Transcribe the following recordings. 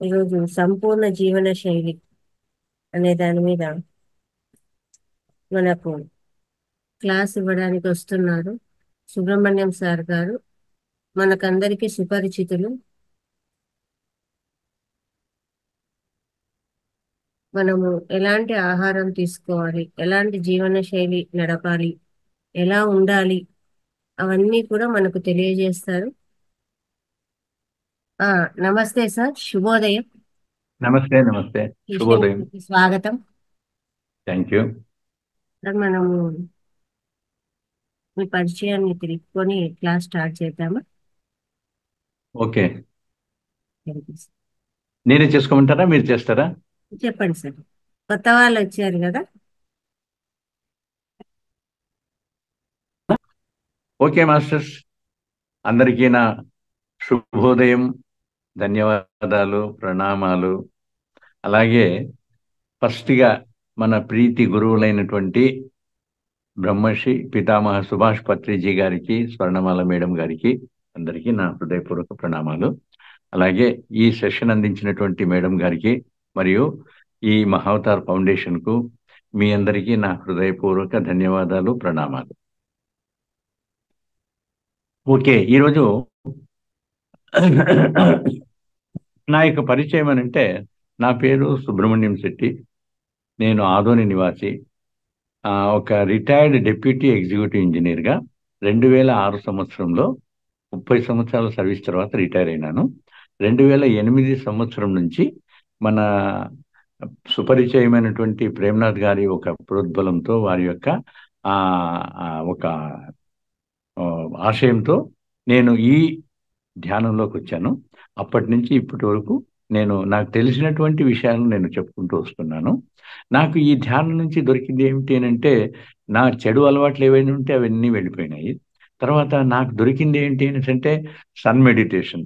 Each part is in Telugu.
ఈరోజు సంపూర్ణ జీవన శైలి అనే దాని మీద మనకు క్లాస్ ఇవ్వడానికి వస్తున్నారు సుబ్రహ్మణ్యం సార్ గారు. మనకందరికీ సుపరిచితులు. మనము ఎలాంటి ఆహారం తీసుకోవాలి, ఎలాంటి జీవన శైలి నడపాలి, ఎలా ఉండాలి, అవన్నీ కూడా మనకు తెలియజేస్తారు. నమస్తే సార్, శుభోదయం. నమస్తే. నమస్తే, ఈ శుభోదయం. శైలికి స్వాగతం. Thank you. సార్, మనము మీ పరిచయాన్ని తెలుపుకొని క్లాస్ స్టార్ట్ చేద్దామా? Okay, thank you sir. నేనే చేసుకోమంటారా, మీరు చేస్తారా? చెప్పండి సార్. కొత్త వాళ్ళు వచ్చారు కదా. ఓకే మాస్టర్స్, అందరికీ నా శుభోదయం, ధన్యవాదాలు, ప్రణామాలు. అలాగే ఫస్ట్గా మన ప్రీతి గురువులైనటువంటి బ్రహ్మశ్రీ పితామహ సుభాష్ పత్రిజీ గారికి, స్వర్ణమాల మేడం గారికి, అందరికీ నా హృదయపూర్వక ప్రణామాలు. అలాగే ఈ సెషన్ అందించినటువంటి మేడం గారికి మరియు ఈ మహావతార్ ఫౌండేషన్కు మీ అందరికీ నా హృదయపూర్వక ధన్యవాదాలు, ప్రణామాలు. ఓకే, ఈరోజు నా యొక్క పరిచయం అని అంటే, నా పేరు సుబ్రహ్మణ్యం శెట్టి. నేను ఆదోని నివాసి. ఒక రిటైర్డ్ డిప్యూటీ ఎగ్జిక్యూటివ్ ఇంజనీర్గా 2006 సంవత్సరంలో 30 సంవత్సరాల సర్వీస్ తర్వాత రిటైర్ అయినాను. 2008 సంవత్సరం నుంచి మన సుపరిచయమైనటువంటి ప్రేమ్నాథ్ గారి ఒక ప్రోద్బలంతో, వారి యొక్క ఒక ఆశయంతో నేను ఈ ధ్యానంలోకి వచ్చాను. అప్పటి నుంచి ఇప్పటి వరకు నాకు తెలిసినటువంటి విషయాలను నేను చెప్పుకుంటూ వస్తున్నాను. నాకు ఈ ధ్యానం నుంచి దొరికింది ఏమిటి అంటే, నా చెడు అలవాట్లు ఏవైనా ఉంటే అవన్నీ వెళ్ళిపోయినాయి. తర్వాత నాకు దొరికింది ఏంటి అంటే సన్ మెడిటేషన్,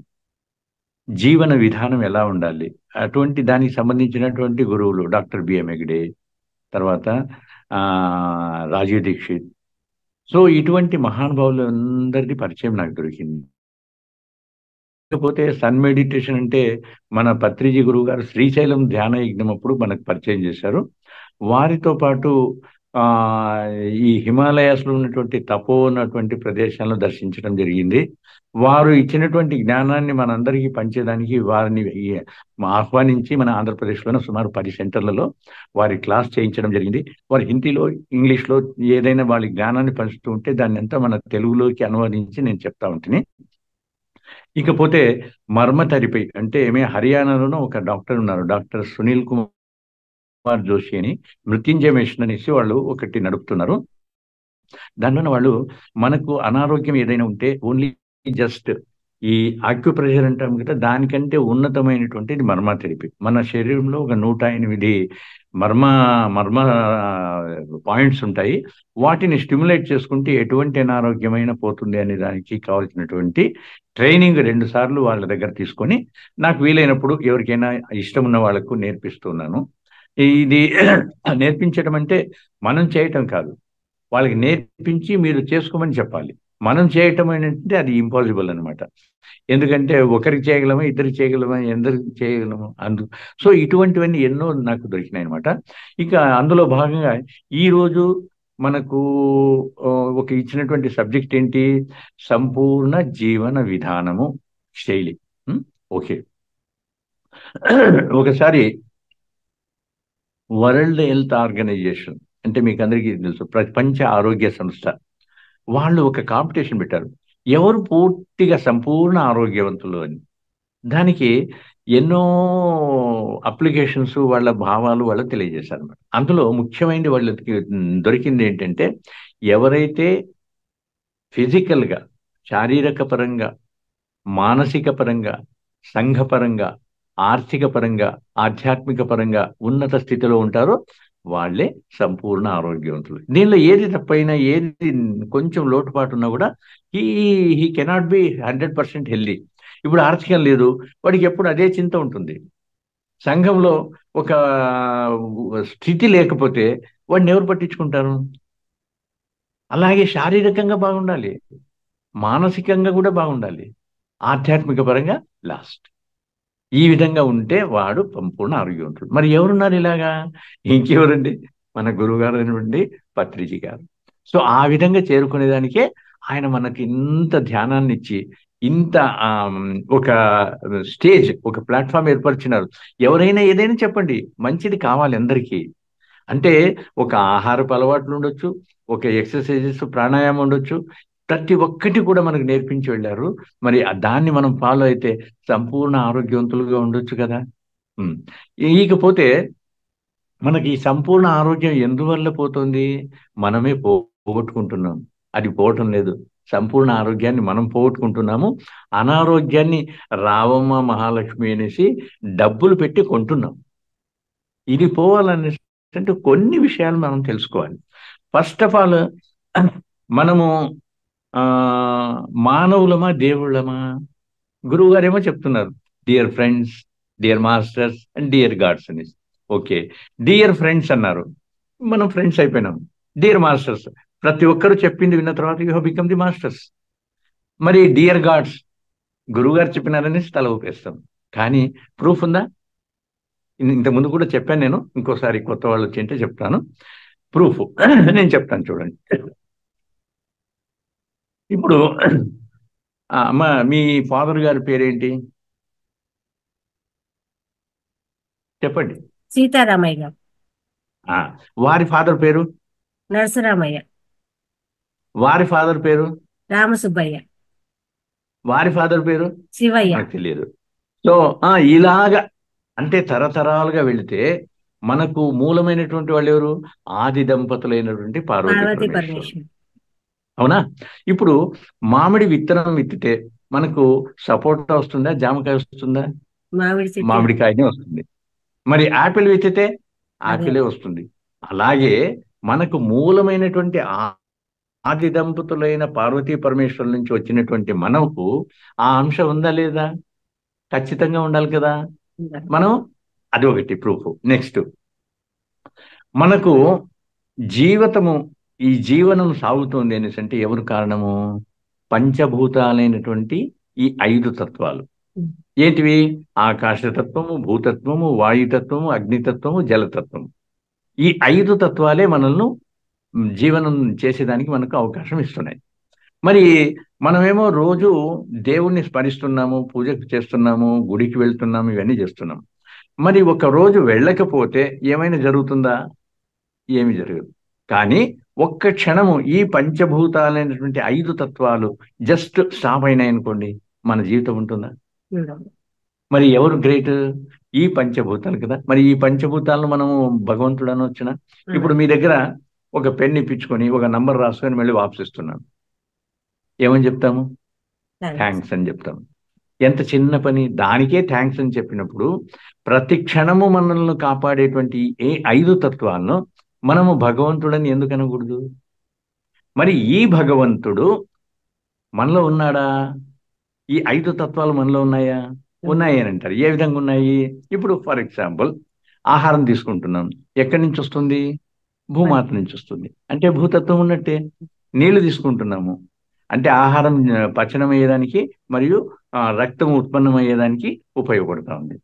జీవన విధానం ఎలా ఉండాలి, అటువంటి దానికి సంబంధించినటువంటి గురువులు డాక్టర్ బిఎం హెగ్డే, తర్వాత రాజీవ్ దీక్షిత్. సో ఇటువంటి మహానుభావులు అందరిది పరిచయం నాకు దొరికింది. లేకపోతే సన్ మెడిటేషన్ అంటే మన పత్రిజీ గురువు గారు శ్రీశైలం ధ్యాన యజ్ఞం అప్పుడు మనకు పరిచయం చేశారు. వారితో పాటు ఈ హిమాలయాస్లో ఉన్నటువంటి ఉన్నటువంటి ప్రదేశాలను దర్శించడం జరిగింది. వారు ఇచ్చినటువంటి జ్ఞానాన్ని మనందరికీ పంచేదానికి వారిని ఆహ్వానించి మన ఆంధ్రప్రదేశ్లోనే సుమారు 10 సెంటర్లలో వారి క్లాస్ చేయించడం జరిగింది. వారి హిందీలో, ఇంగ్లీష్లో ఏదైనా వాళ్ళ జ్ఞానాన్ని పంచుతూ ఉంటే దాన్ని అంతా మన తెలుగులోకి అనువదించి నేను చెప్తా ఉంటుంది. ఇకపోతే మర్మ థెరపీ అంటే హర్యానాలోనూ ఒక డాక్టర్ ఉన్నారు, డాక్టర్ సునీల్ కుమార్ జోషి అని, మృత్యుంజయ మిషన్ అనేసి వాళ్ళు ఒకటి నడుపుతున్నారు. దానివల్ల వాళ్ళు మనకు అనారోగ్యం ఏదైనా ఉంటే ఓన్లీ జస్ట్ ఈ ఆక్యుప్రెషర్ అంటాం కదా, దానికంటే ఉన్నతమైనటువంటిది మర్మ థెరపీ. మన శరీరంలో ఒక 108 మర్మ పాయింట్స్ ఉంటాయి. వాటిని స్టిమ్యులేట్ చేసుకుంటే ఎటువంటి అనారోగ్యమైన పోతుంది అనే దానికి కావాల్సినటువంటి ట్రైనింగ్ 2 సార్లు వాళ్ళ దగ్గర తీసుకొని, నాకు వీలైనప్పుడు ఎవరికైనా ఇష్టం ఉన్న వాళ్ళకు నేర్పిస్తున్నాను. ఇది నేర్పించడం అంటే మనం చేయటం కాదు, వాళ్ళకి నేర్పించి మీరు చేసుకోమని చెప్పాలి. మనం చేయటం అంటే అది ఇంపాసిబుల్ అనమాట. ఎందుకంటే ఒకరికి చేయగలమా, ఇద్దరికి చేయగలమా, ఎందరికి చేయగలము సో ఇటువంటివన్నీ ఎన్నో నాకు దొరికినాయి అనమాట. ఇక అందులో భాగంగా ఈరోజు మనకు ఒక ఇచ్చినటువంటి సబ్జెక్ట్ ఏంటి, సంపూర్ణ జీవన విధానము శైలి. ఓకే, ఒకసారి వరల్డ్ హెల్త్ ఆర్గనైజేషన్ అంటే మీకు అందరికీ తెలుసు, ప్రపంచ ఆరోగ్య సంస్థ, వాళ్ళు ఒక కాంపిటీషన్ పెట్టారు, ఎవరు పూర్తిగా సంపూర్ణ ఆరోగ్యవంతులు అని. దానికి ఎన్నో అప్లికేషన్స్, వాళ్ళ భావాలు వాళ్ళు తెలియజేశారు అన్నమాట. అందులో ముఖ్యమైనది వాళ్ళకి దొరికింది ఏంటంటే, ఎవరైతే ఫిజికల్గా, శారీరక పరంగా, మానసిక పరంగా, సంఘపరంగా, ఆర్థిక పరంగా, ఆధ్యాత్మిక పరంగా ఉన్నత స్థితిలో ఉంటారో వాళ్ళే సంపూర్ణ ఆరోగ్యవంతులు. దీనిలో ఏది తప్పైనా, ఏది కొంచెం లోటుపాటు ఉన్నా కూడా హీ కెనాట్ బి 100% హెల్దీ. ఇప్పుడు ఆర్థికం లేదు, వాడికి ఎప్పుడు అదే చింత ఉంటుంది. సంఘంలో ఒక స్థితి లేకపోతే వాడిని ఎవరు పట్టించుకుంటారు? అలాగే శారీరకంగా బాగుండాలి, మానసికంగా కూడా బాగుండాలి, ఆధ్యాత్మిక పరంగా లాస్ట్. ఈ విధంగా ఉంటే వాడు సంపూర్ణ ఆరోగ్యవంతుడు. మరి ఎవరున్నారు ఇలాగా? ఇంకెవరండి? మన గురువుగారు అయినటువంటి పత్రిజీ గారు. సో ఆ విధంగా చేరుకునేదానికే ఆయన మనకి ఇంత ధ్యానాన్ని ఇచ్చి ఇంత ఒక స్టేజ్, ఒక ప్లాట్ఫామ్ ఏర్పరిచినారు. ఎవరైనా ఏదైనా చెప్పండి, మంచిది కావాలి అందరికీ. అంటే ఒక ఆహారపు అలవాట్లు ఉండొచ్చు, ఒక ఎక్సర్సైజెస్ ప్రాణాయామం ఉండొచ్చు, ప్రతి ఒక్కటి కూడా మనకు నేర్పించి వెళ్ళారు. మరి దాన్ని మనం ఫాలో అయితే సంపూర్ణ ఆరోగ్యవంతులుగా ఉండొచ్చు కదా. ఉమ్. ఇకపోతే మనకి ఈ సంపూర్ణ ఆరోగ్యం ఎందువల్ల పోతుంది? మనమే పోగొట్టుకుంటున్నాం. అది పోవటం లేదు. సంపూర్ణ ఆరోగ్యాన్ని మనం పోగొట్టుకుంటున్నాము. అనారోగ్యాన్ని రావమ్మ మహాలక్ష్మి అనేసి డబ్బులు పెట్టి కొంటున్నాం. ఇది పోవాలనేసి కొన్ని విషయాలు మనం తెలుసుకోవాలి. ఫస్ట్ ఆఫ్ ఆల్, మనము ఆ మానవులమా దేవుళ్ళమా? గురువు గారేమో చెప్తున్నారు, dear friends, dear masters and dear God's అని. ఓకే, డియర్ ఫ్రెండ్స్ అన్నారు, మనం ఫ్రెండ్స్ అయిపోయినాం. డియర్ మాస్టర్స్, ప్రతి ఒక్కరు చెప్పింది విన్న తర్వాత you have become the masters. మరి డియర్ గాడ్స్, గురువు గారు చెప్పినారనేసి తల ఊపేస్తాం. కానీ ప్రూఫ్ ఉందా? ఇంతకుముందు కూడా చెప్పాను నేను, ఇంకోసారి కొత్త వాళ్ళు వచ్చింటే చెప్తాను ప్రూఫ్. నేను చెప్తాను చూడండి. ఇప్పుడు అమ్మ, మీ ఫాదర్ గారి పేరేంటి చెప్పండి? సీతారామయ్య గారు. ఆ, వారి ఫాదర్ పేరు? నరసరామయ్య. వారి ఫాదర్ పేరు? రామసుబ్బయ్య. వారి ఫాదర్ పేరు? శివయ్య. నాకు తెలియదు. సో ఇలాగా అంటే తరతరాలుగా వెళితే మనకు మూలమైనటువంటి వాళ్ళు ఎవరు? ఆది దంపతులైనటువంటి పార్వతీ పార్వతీ పరమేశ్వరులు. పరమేశ్వరు. అవునా? ఇప్పుడు మామిడి విత్తనం విత్తితే మనకు సపోటా వస్తుందా, జామకాయ వస్తుందా? మామిడి చెట్టు. మామిడికాయనే వస్తుంది. మరి యాపిల్ విత్తితే అదే. యాపిలే వస్తుంది. అలాగే మనకు మూలమైనటువంటి ఆది దంపతులైన పార్వతీ పరమేశ్వరుల నుంచి వచ్చినటువంటి మనకు ఆ అంశం ఉందా లేదా? ఖచ్చితంగా ఉండాలి కదా. మనం అది ఒకటి ప్రూఫ్. నెక్స్ట్, మనకు జీవితము, ఈ జీవనం సాగుతోంది అనేసి అంటే ఎవరు కారణము? పంచభూతాలైనటువంటి ఈ 5 తత్వాలు. ఏంటివి? ఆకాశతత్వము, భూతత్వము, వాయుతత్వము, అగ్నితత్వము, జలతత్వము. ఈ 5 తత్వాలే మనల్ని జీవనం చేసేదానికి మనకు అవకాశం ఇస్తున్నాయి. మరి మనమేమో రోజు దేవుణ్ణి స్మరిస్తున్నాము, పూజ చేస్తున్నాము, గుడికి వెళ్తున్నాము, ఇవన్నీ చేస్తున్నాం. మరి ఒక రోజు వెళ్ళకపోతే ఏమైనా జరుగుతుందా? ఏమి జరగదు. కానీ ఒక్క క్షణము ఈ పంచభూతాలైనటువంటి 5 తత్వాలు జస్ట్ స్టాప్ అయినాయి అనుకోండి, మన జీవితం ఉంటుందా? మరి ఎవరు గ్రేట్? ఈ పంచభూతాలు కదా. మరి ఈ పంచభూతాలను మనము భగవంతుడు అనొచ్చున? ఇప్పుడు మీ దగ్గర ఒక పెన్ ఇప్పించుకొని ఒక నంబర్ రాసుకొని మళ్ళీ వాపసిస్తున్నాను, ఏమని చెప్తాము? థ్యాంక్స్ అని చెప్తాము. ఎంత చిన్న పని, దానికే థ్యాంక్స్ అని చెప్పినప్పుడు ప్రతి క్షణము మనల్ని కాపాడేటువంటి ఏ 5 తత్వాలను మనము భగవంతుడని ఎందుకు అనకూడదు? మరి ఈ భగవంతుడు మనలో ఉన్నాడా? ఈ 5 తత్వాలు మనలో ఉన్నాయా? ఉన్నాయి అని అంటారు. ఏ విధంగా ఉన్నాయి? ఇప్పుడు ఫర్ ఎగ్జాంపుల్, ఆహారం తీసుకుంటున్నాం, ఎక్కడి నుంచి వస్తుంది? భూమాత నుంచి వస్తుంది, అంటే భూతత్వం ఉన్నట్టే. నీళ్లు తీసుకుంటున్నాము, అంటే ఆహారం పచనం అయ్యేదానికి మరియు రక్తం ఉత్పన్నం అయ్యేదానికి ఉపయోగపడుతూ ఉంది.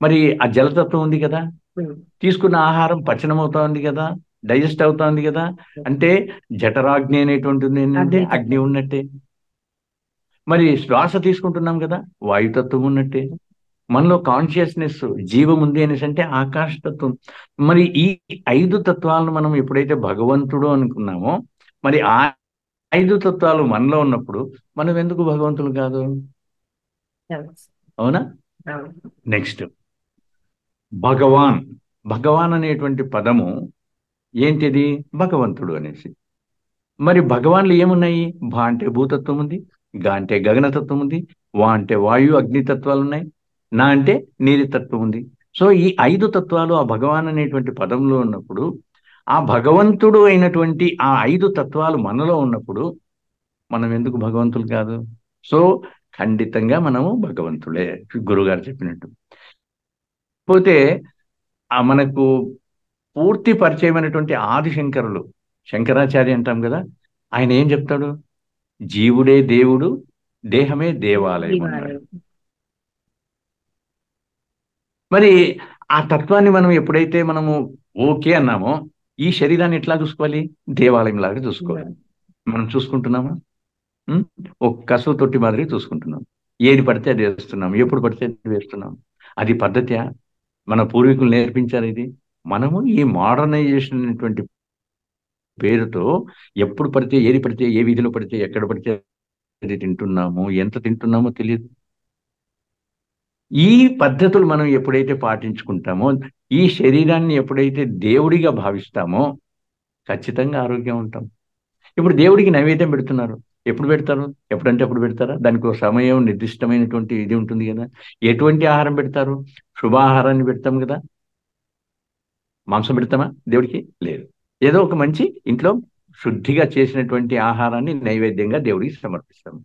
మరి ఆ జలతత్వం ఉంది కదా, తీసుకున్న ఆహారం పచనం అవుతా ఉంది కదా, డైజెస్ట్ అవుతా ఉంది కదా, అంటే జఠరాగ్ని అనేటువంటిది ఏంటంటే అగ్ని ఉన్నట్టే. మరి శ్వాస తీసుకుంటున్నాం కదా, వాయుతత్వం ఉన్నట్టే. మనలో కాన్షియస్నెస్, జీవం ఉంది అనేసి అంటే ఆకాశతత్వం. మరి ఈ 5 తత్వాలను మనం ఎప్పుడైతే భగవంతుడు అనుకున్నామో, మరి ఆ 5 తత్వాలు మనలో ఉన్నప్పుడు మనం ఎందుకు భగవంతులు కాదు? అవునా? నెక్స్ట్, భగవాన్. భగవాన్ అనేటువంటి పదము ఏంటిది? భగవంతుడు అనేసి. మరి భగవాన్లు ఏమున్నాయి? భా అంటే భూతత్వం ఉంది, గా అంటే గగనతత్వం ఉంది, వా అంటే వాయు అగ్నితత్వాలు ఉన్నాయి, నా అంటే నీలి తత్వం ఉంది. సో ఈ 5 తత్వాలు ఆ భగవాన్ అనేటువంటి పదంలో ఉన్నప్పుడు, ఆ భగవంతుడు అయినటువంటి ఆ 5 తత్వాలు మనలో ఉన్నప్పుడు మనం ఎందుకు భగవంతులు కాదు? సో ఖండితంగా మనము భగవంతులే, గురుగారు చెప్పినట్టు. పోతే మనకు పూర్తి పరిచయమైనటువంటి ఆదిశంకరులు, శంకరాచార్య అంటాం కదా, ఆయన ఏం చెప్తాడు? జీవుడే దేవుడు, దేహమే దేవాలయం అన్నాడు. మరి ఆ తత్వాన్ని మనం ఎప్పుడైతే మనము ఓకే అన్నామో, ఈ శరీరాన్ని ఎట్లా చూసుకోవాలి? దేవాలయం లాగా చూసుకోవాలి. మనం చూసుకుంటున్నామా? ఉం? ఒక కసువు తొట్టి మాదిరి చూసుకుంటున్నాం. ఏది పడితే అది వేస్తున్నాం, ఎప్పుడు పడితే అది వేస్తున్నాం. అది పద్ధత్యా? మన పూర్వీకులు నేర్పించారు ఇది. మనము ఈ మోడర్నైజేషన్ అనేటువంటి పేరుతో ఎప్పుడు పడితే, ఏది పడితే, ఏ వీధిలో పడితే, ఎక్కడ పడితే అది తింటున్నాము, ఎంత తింటున్నామో తెలియదు. ఈ పద్ధతులు మనం ఎప్పుడైతే పాటించుకుంటామో, ఈ శరీరాన్ని ఎప్పుడైతే దేవుడిగా భావిస్తామో, ఖచ్చితంగా ఆరోగ్యం ఉంటాం. ఇప్పుడు దేవుడికి నైవేద్యం పెడుతున్నారు. ఎప్పుడు పెడతారు? ఎప్పుడంటే అప్పుడు పెడతారా? దానికి ఒక సమయం, నిర్దిష్టమైనటువంటి ఇది ఉంటుంది కదా! ఎటువంటి ఆహారం పెడతారు? శుభాహారాన్ని పెడతాం కదా! మాంసం పెడతామా దేవుడికి? లేదు. ఏదో ఒక మంచి ఇంట్లో శుద్ధిగా చేసినటువంటి ఆహారాన్ని నైవేద్యంగా దేవుడికి సమర్పిస్తాం.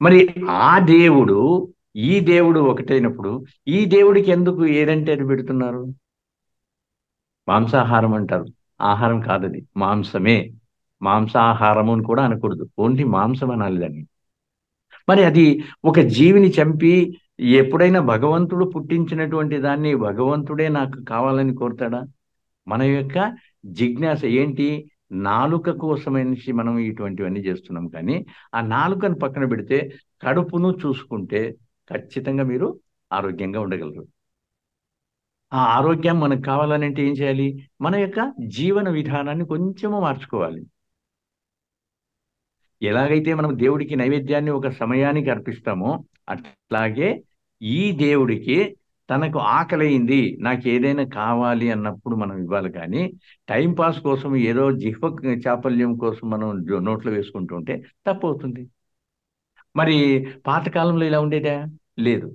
మరి ఆ దేవుడు, ఈ దేవుడు ఒకటైనప్పుడు, ఈ దేవుడికి ఎందుకు ఏదంటే అది పెడుతున్నారు? మాంసాహారం అంటారు. ఆహారం కాదది. మాంసమే. మాంసాహారము అని కూడా అనకూడదు. ఓన్లీ మాంసం అనాలి దాన్ని. మరి అది ఒక జీవిని చంపి, ఎప్పుడైనా భగవంతుడు పుట్టించినటువంటి దాన్ని భగవంతుడే నాకు కావాలని కోరుతాడా? మన యొక్క జిజ్ఞాస ఏంటి? నాలుక కోసమనేసి మనం ఇటువంటివన్నీ చేస్తున్నాం కానీ, ఆ నాలుకను పక్కన పెడితే కడుపును చూసుకుంటే ఖచ్చితంగా మీరు ఆరోగ్యంగా ఉండగలరు. ఆ ఆరోగ్యం మనకు కావాలనంటే ఏం చేయాలి? మన యొక్క జీవన విధానాన్ని కొంచెము మార్చుకోవాలి. ఎలాగైతే మనం దేవుడికి నైవేద్యాన్ని ఒక సమయానికి అర్పిస్తామో, అట్లాగే ఈ దేవుడికి తనకు ఆకలయింది, నాకేదైనా కావాలి అన్నప్పుడు మనం ఇవ్వాలి కానీ, టైం పాస్ కోసం ఏదో జిహ్వ చాపల్యం కోసం మనం నోట్లో వేసుకుంటూ ఉంటే తప్పవుతుంది. మరి పాతకాలంలో ఇలా ఉండేదా? లేదు.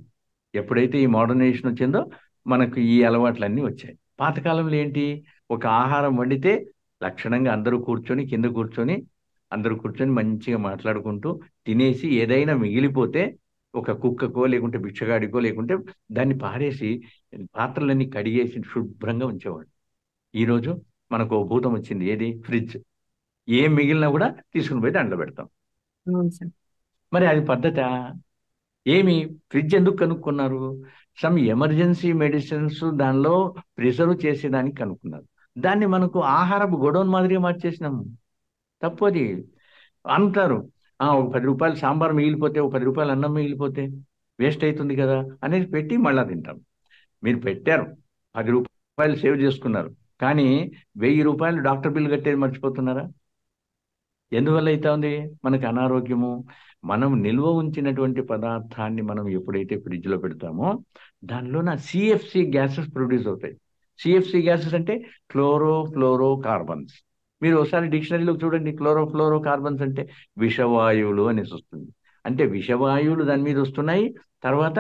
ఎప్పుడైతే ఈ మోడర్నైజేషన్ వచ్చిందో మనకు ఈ అలవాట్లన్నీ వచ్చాయి. పాతకాలంలో ఏంటి? ఒక ఆహారం వండితే లక్షణంగా అందరూ కూర్చొని, కింద కూర్చొని, అందరూ కూర్చొని మంచిగా మాట్లాడుకుంటూ తినేసి ఏదైనా మిగిలిపోతే ఒక కుక్కకో, లేకుంటే బిచ్చగాడికో, లేకుంటే దాన్ని పారేసి పాత్రలన్నీ కడిగేసి శుభ్రంగా ఉంచేవాడు. ఈరోజు మనకు ఓ భూతం వచ్చింది. ఏది? ఫ్రిడ్జ్. ఏం మిగిలినా కూడా తీసుకుని పోయి దాంట్లో పెడతాం. అవును సార్. మరి అది పద్ధతా? ఏమి ఫ్రిడ్జ్ ఎందుకు కనుక్కున్నారు? సమ్ ఎమర్జెన్సీ మెడిసిన్స్ దానిలో ప్రిజర్వ్ చేసేదానికి కనుక్కున్నారు. దాన్ని మనకు ఆహారపు గొడౌన్ మాదిరిగా మార్చేసినాము. తప్పు అది. అంటారు. ఒక రూ. 10 సాంబార్ మిగిలిపోతే, ఒక రూ. 10 అన్నం మిగిలిపోతే వేస్ట్ అవుతుంది కదా! అనేది పెట్టి మళ్ళా తింటాం. మీరు పెట్టారు. రూ. 10 సేవ్ చేసుకున్నారు. కానీ రూ. 1000 డాక్టర్ బిల్ కట్టేది మర్చిపోతున్నారా? ఎందువల్ల అయితా ఉంది మనకు అనారోగ్యము? మనం నిల్వ ఉంచినటువంటి పదార్థాన్ని మనం ఎప్పుడైతే ఫ్రిడ్జ్లో పెడతామో, దానిలోన సిఎఫ్సి గ్యాసెస్ ప్రొడ్యూస్ అవుతాయి. సిఎఫ్సి గ్యాసెస్ అంటే క్లోరో ఫ్లోరో కార్బన్స్. మీరు ఒకసారి డిక్షనరీలో చూడండి, క్లోరో ఫ్లోరో కార్బన్స్ అంటే విషవాయువులు అనేసి వస్తుంది. అంటే విషవాయువులు దాని మీద వస్తున్నాయి. తర్వాత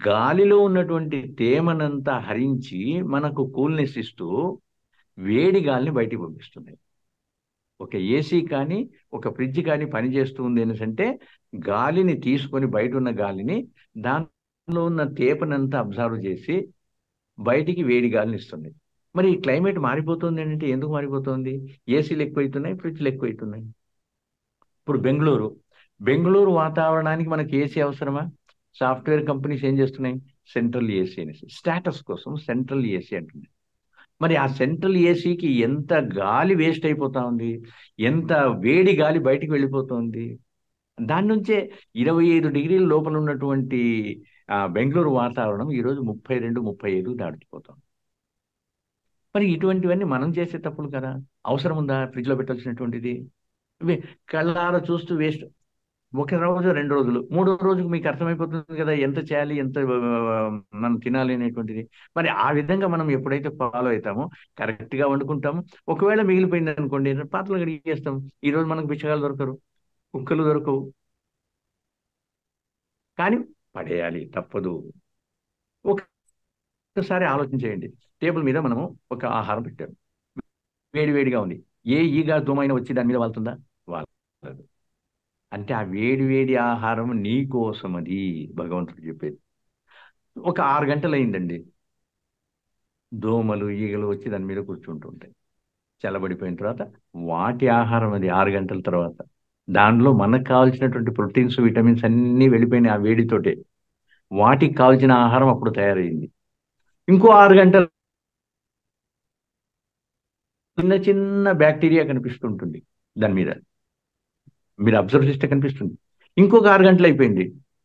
గాలిలో ఉన్నటువంటి తేమనంతా హరించి మనకు కూల్నెస్ ఇస్తూ వేడి గాలిని బయటికి పంపిస్తున్నాయి. ఒక ఏసీ కానీ, ఒక ఫ్రిడ్జ్ కానీ పనిచేస్తుంది అనేసంటే గాలిని తీసుకొని, బయట ఉన్న గాలిని దానిలో ఉన్న తేపనంతా అబ్జర్వ్ చేసి బయటికి వేడి గాలిని ఇస్తుంది. మరి ఈ క్లైమేట్ మారిపోతుంది అంటే ఎందుకు మారిపోతుంది? ఏసీలు ఎక్కువైతున్నాయి, ఫ్రిడ్జ్లు ఎక్కువైతున్నాయి. ఇప్పుడు బెంగుళూరు వాతావరణానికి మనకి ఏసీ అవసరమా? సాఫ్ట్వేర్ కంపెనీస్ ఏం చేస్తున్నాయి? సెంట్రల్ ఏసీ అనేసి స్టేటస్ కోసం సెంట్రల్ ఏసీ అంటుంది. మరి ఆ సెంట్రల్ ఏసీకి ఎంత గాలి వేస్ట్ అయిపోతా ఉంది, ఎంత వేడి గాలి బయటికి వెళ్ళిపోతుంది. దాని నుంచే 25 డిగ్రీల లోపల ఉన్నటువంటి బెంగళూరు వాతావరణం ఈరోజు 32, 35 దాటిపోతాం. మరి ఇటువంటివన్నీ మనం చేసే తప్పులు కదా! అవసరం ఉందా ఫ్రిడ్జ్లో పెట్టాల్సినటువంటిది? కళ్ళారా చూస్తూ వేస్ట్. ఒక రోజు, 2 రోజులు, మూడో రోజుకి మీకు అర్థమైపోతుంది కదా ఎంత చేయాలి, ఎంత మనం తినాలి అనేటువంటిది. మరి ఆ విధంగా మనం ఎప్పుడైతే ఫాలో అవుతామో కరెక్ట్గా వండుకుంటాము. ఒకవేళ మిగిలిపోయింది అనుకోండి, పాత్రలు కడిగేస్తాం. ఈరోజు మనకు బిచ్చగాళ్ళు దొరకరు, కుక్కలు దొరకవు, కానీ పడేయాలి తప్పదు. ఒకసారి ఆలోచించేయండి. టేబుల్ మీద మనము ఒక ఆహారం పెట్టాము, వేడి వేడిగా ఉంది. ఏ ఈగ దోమైనా వచ్చి దాని మీద వాళ్తుందా? వాళ్ళదు. అంటే ఆ వేడి వేడి ఆహారం నీ కోసం, అది భగవంతుడు చెప్పేది. ఒక 6 గంటలు అయిందండి, దోమలు ఈగలు వచ్చి దాని మీద కూర్చుంటుంటాయి. చల్లబడిపోయిన తర్వాత వాటి ఆహారం అది 6 గంటల తర్వాత. దానిలో మనకు కావాల్సినటువంటి ప్రోటీన్స్, విటమిన్స్ అన్నీ వెళ్ళిపోయినాయి ఆ వేడితోటే. వాటికి కావాల్సిన ఆహారం అప్పుడు తయారైంది. ఇంకో 6 గంటలు చిన్న చిన్న బ్యాక్టీరియా కనిపిస్తుంటుంది దాని మీద. మీరు అబ్జర్వ్ చేస్తే కనిపిస్తుంది. ఇంకొక 6 గంటలు అయిపోయింది,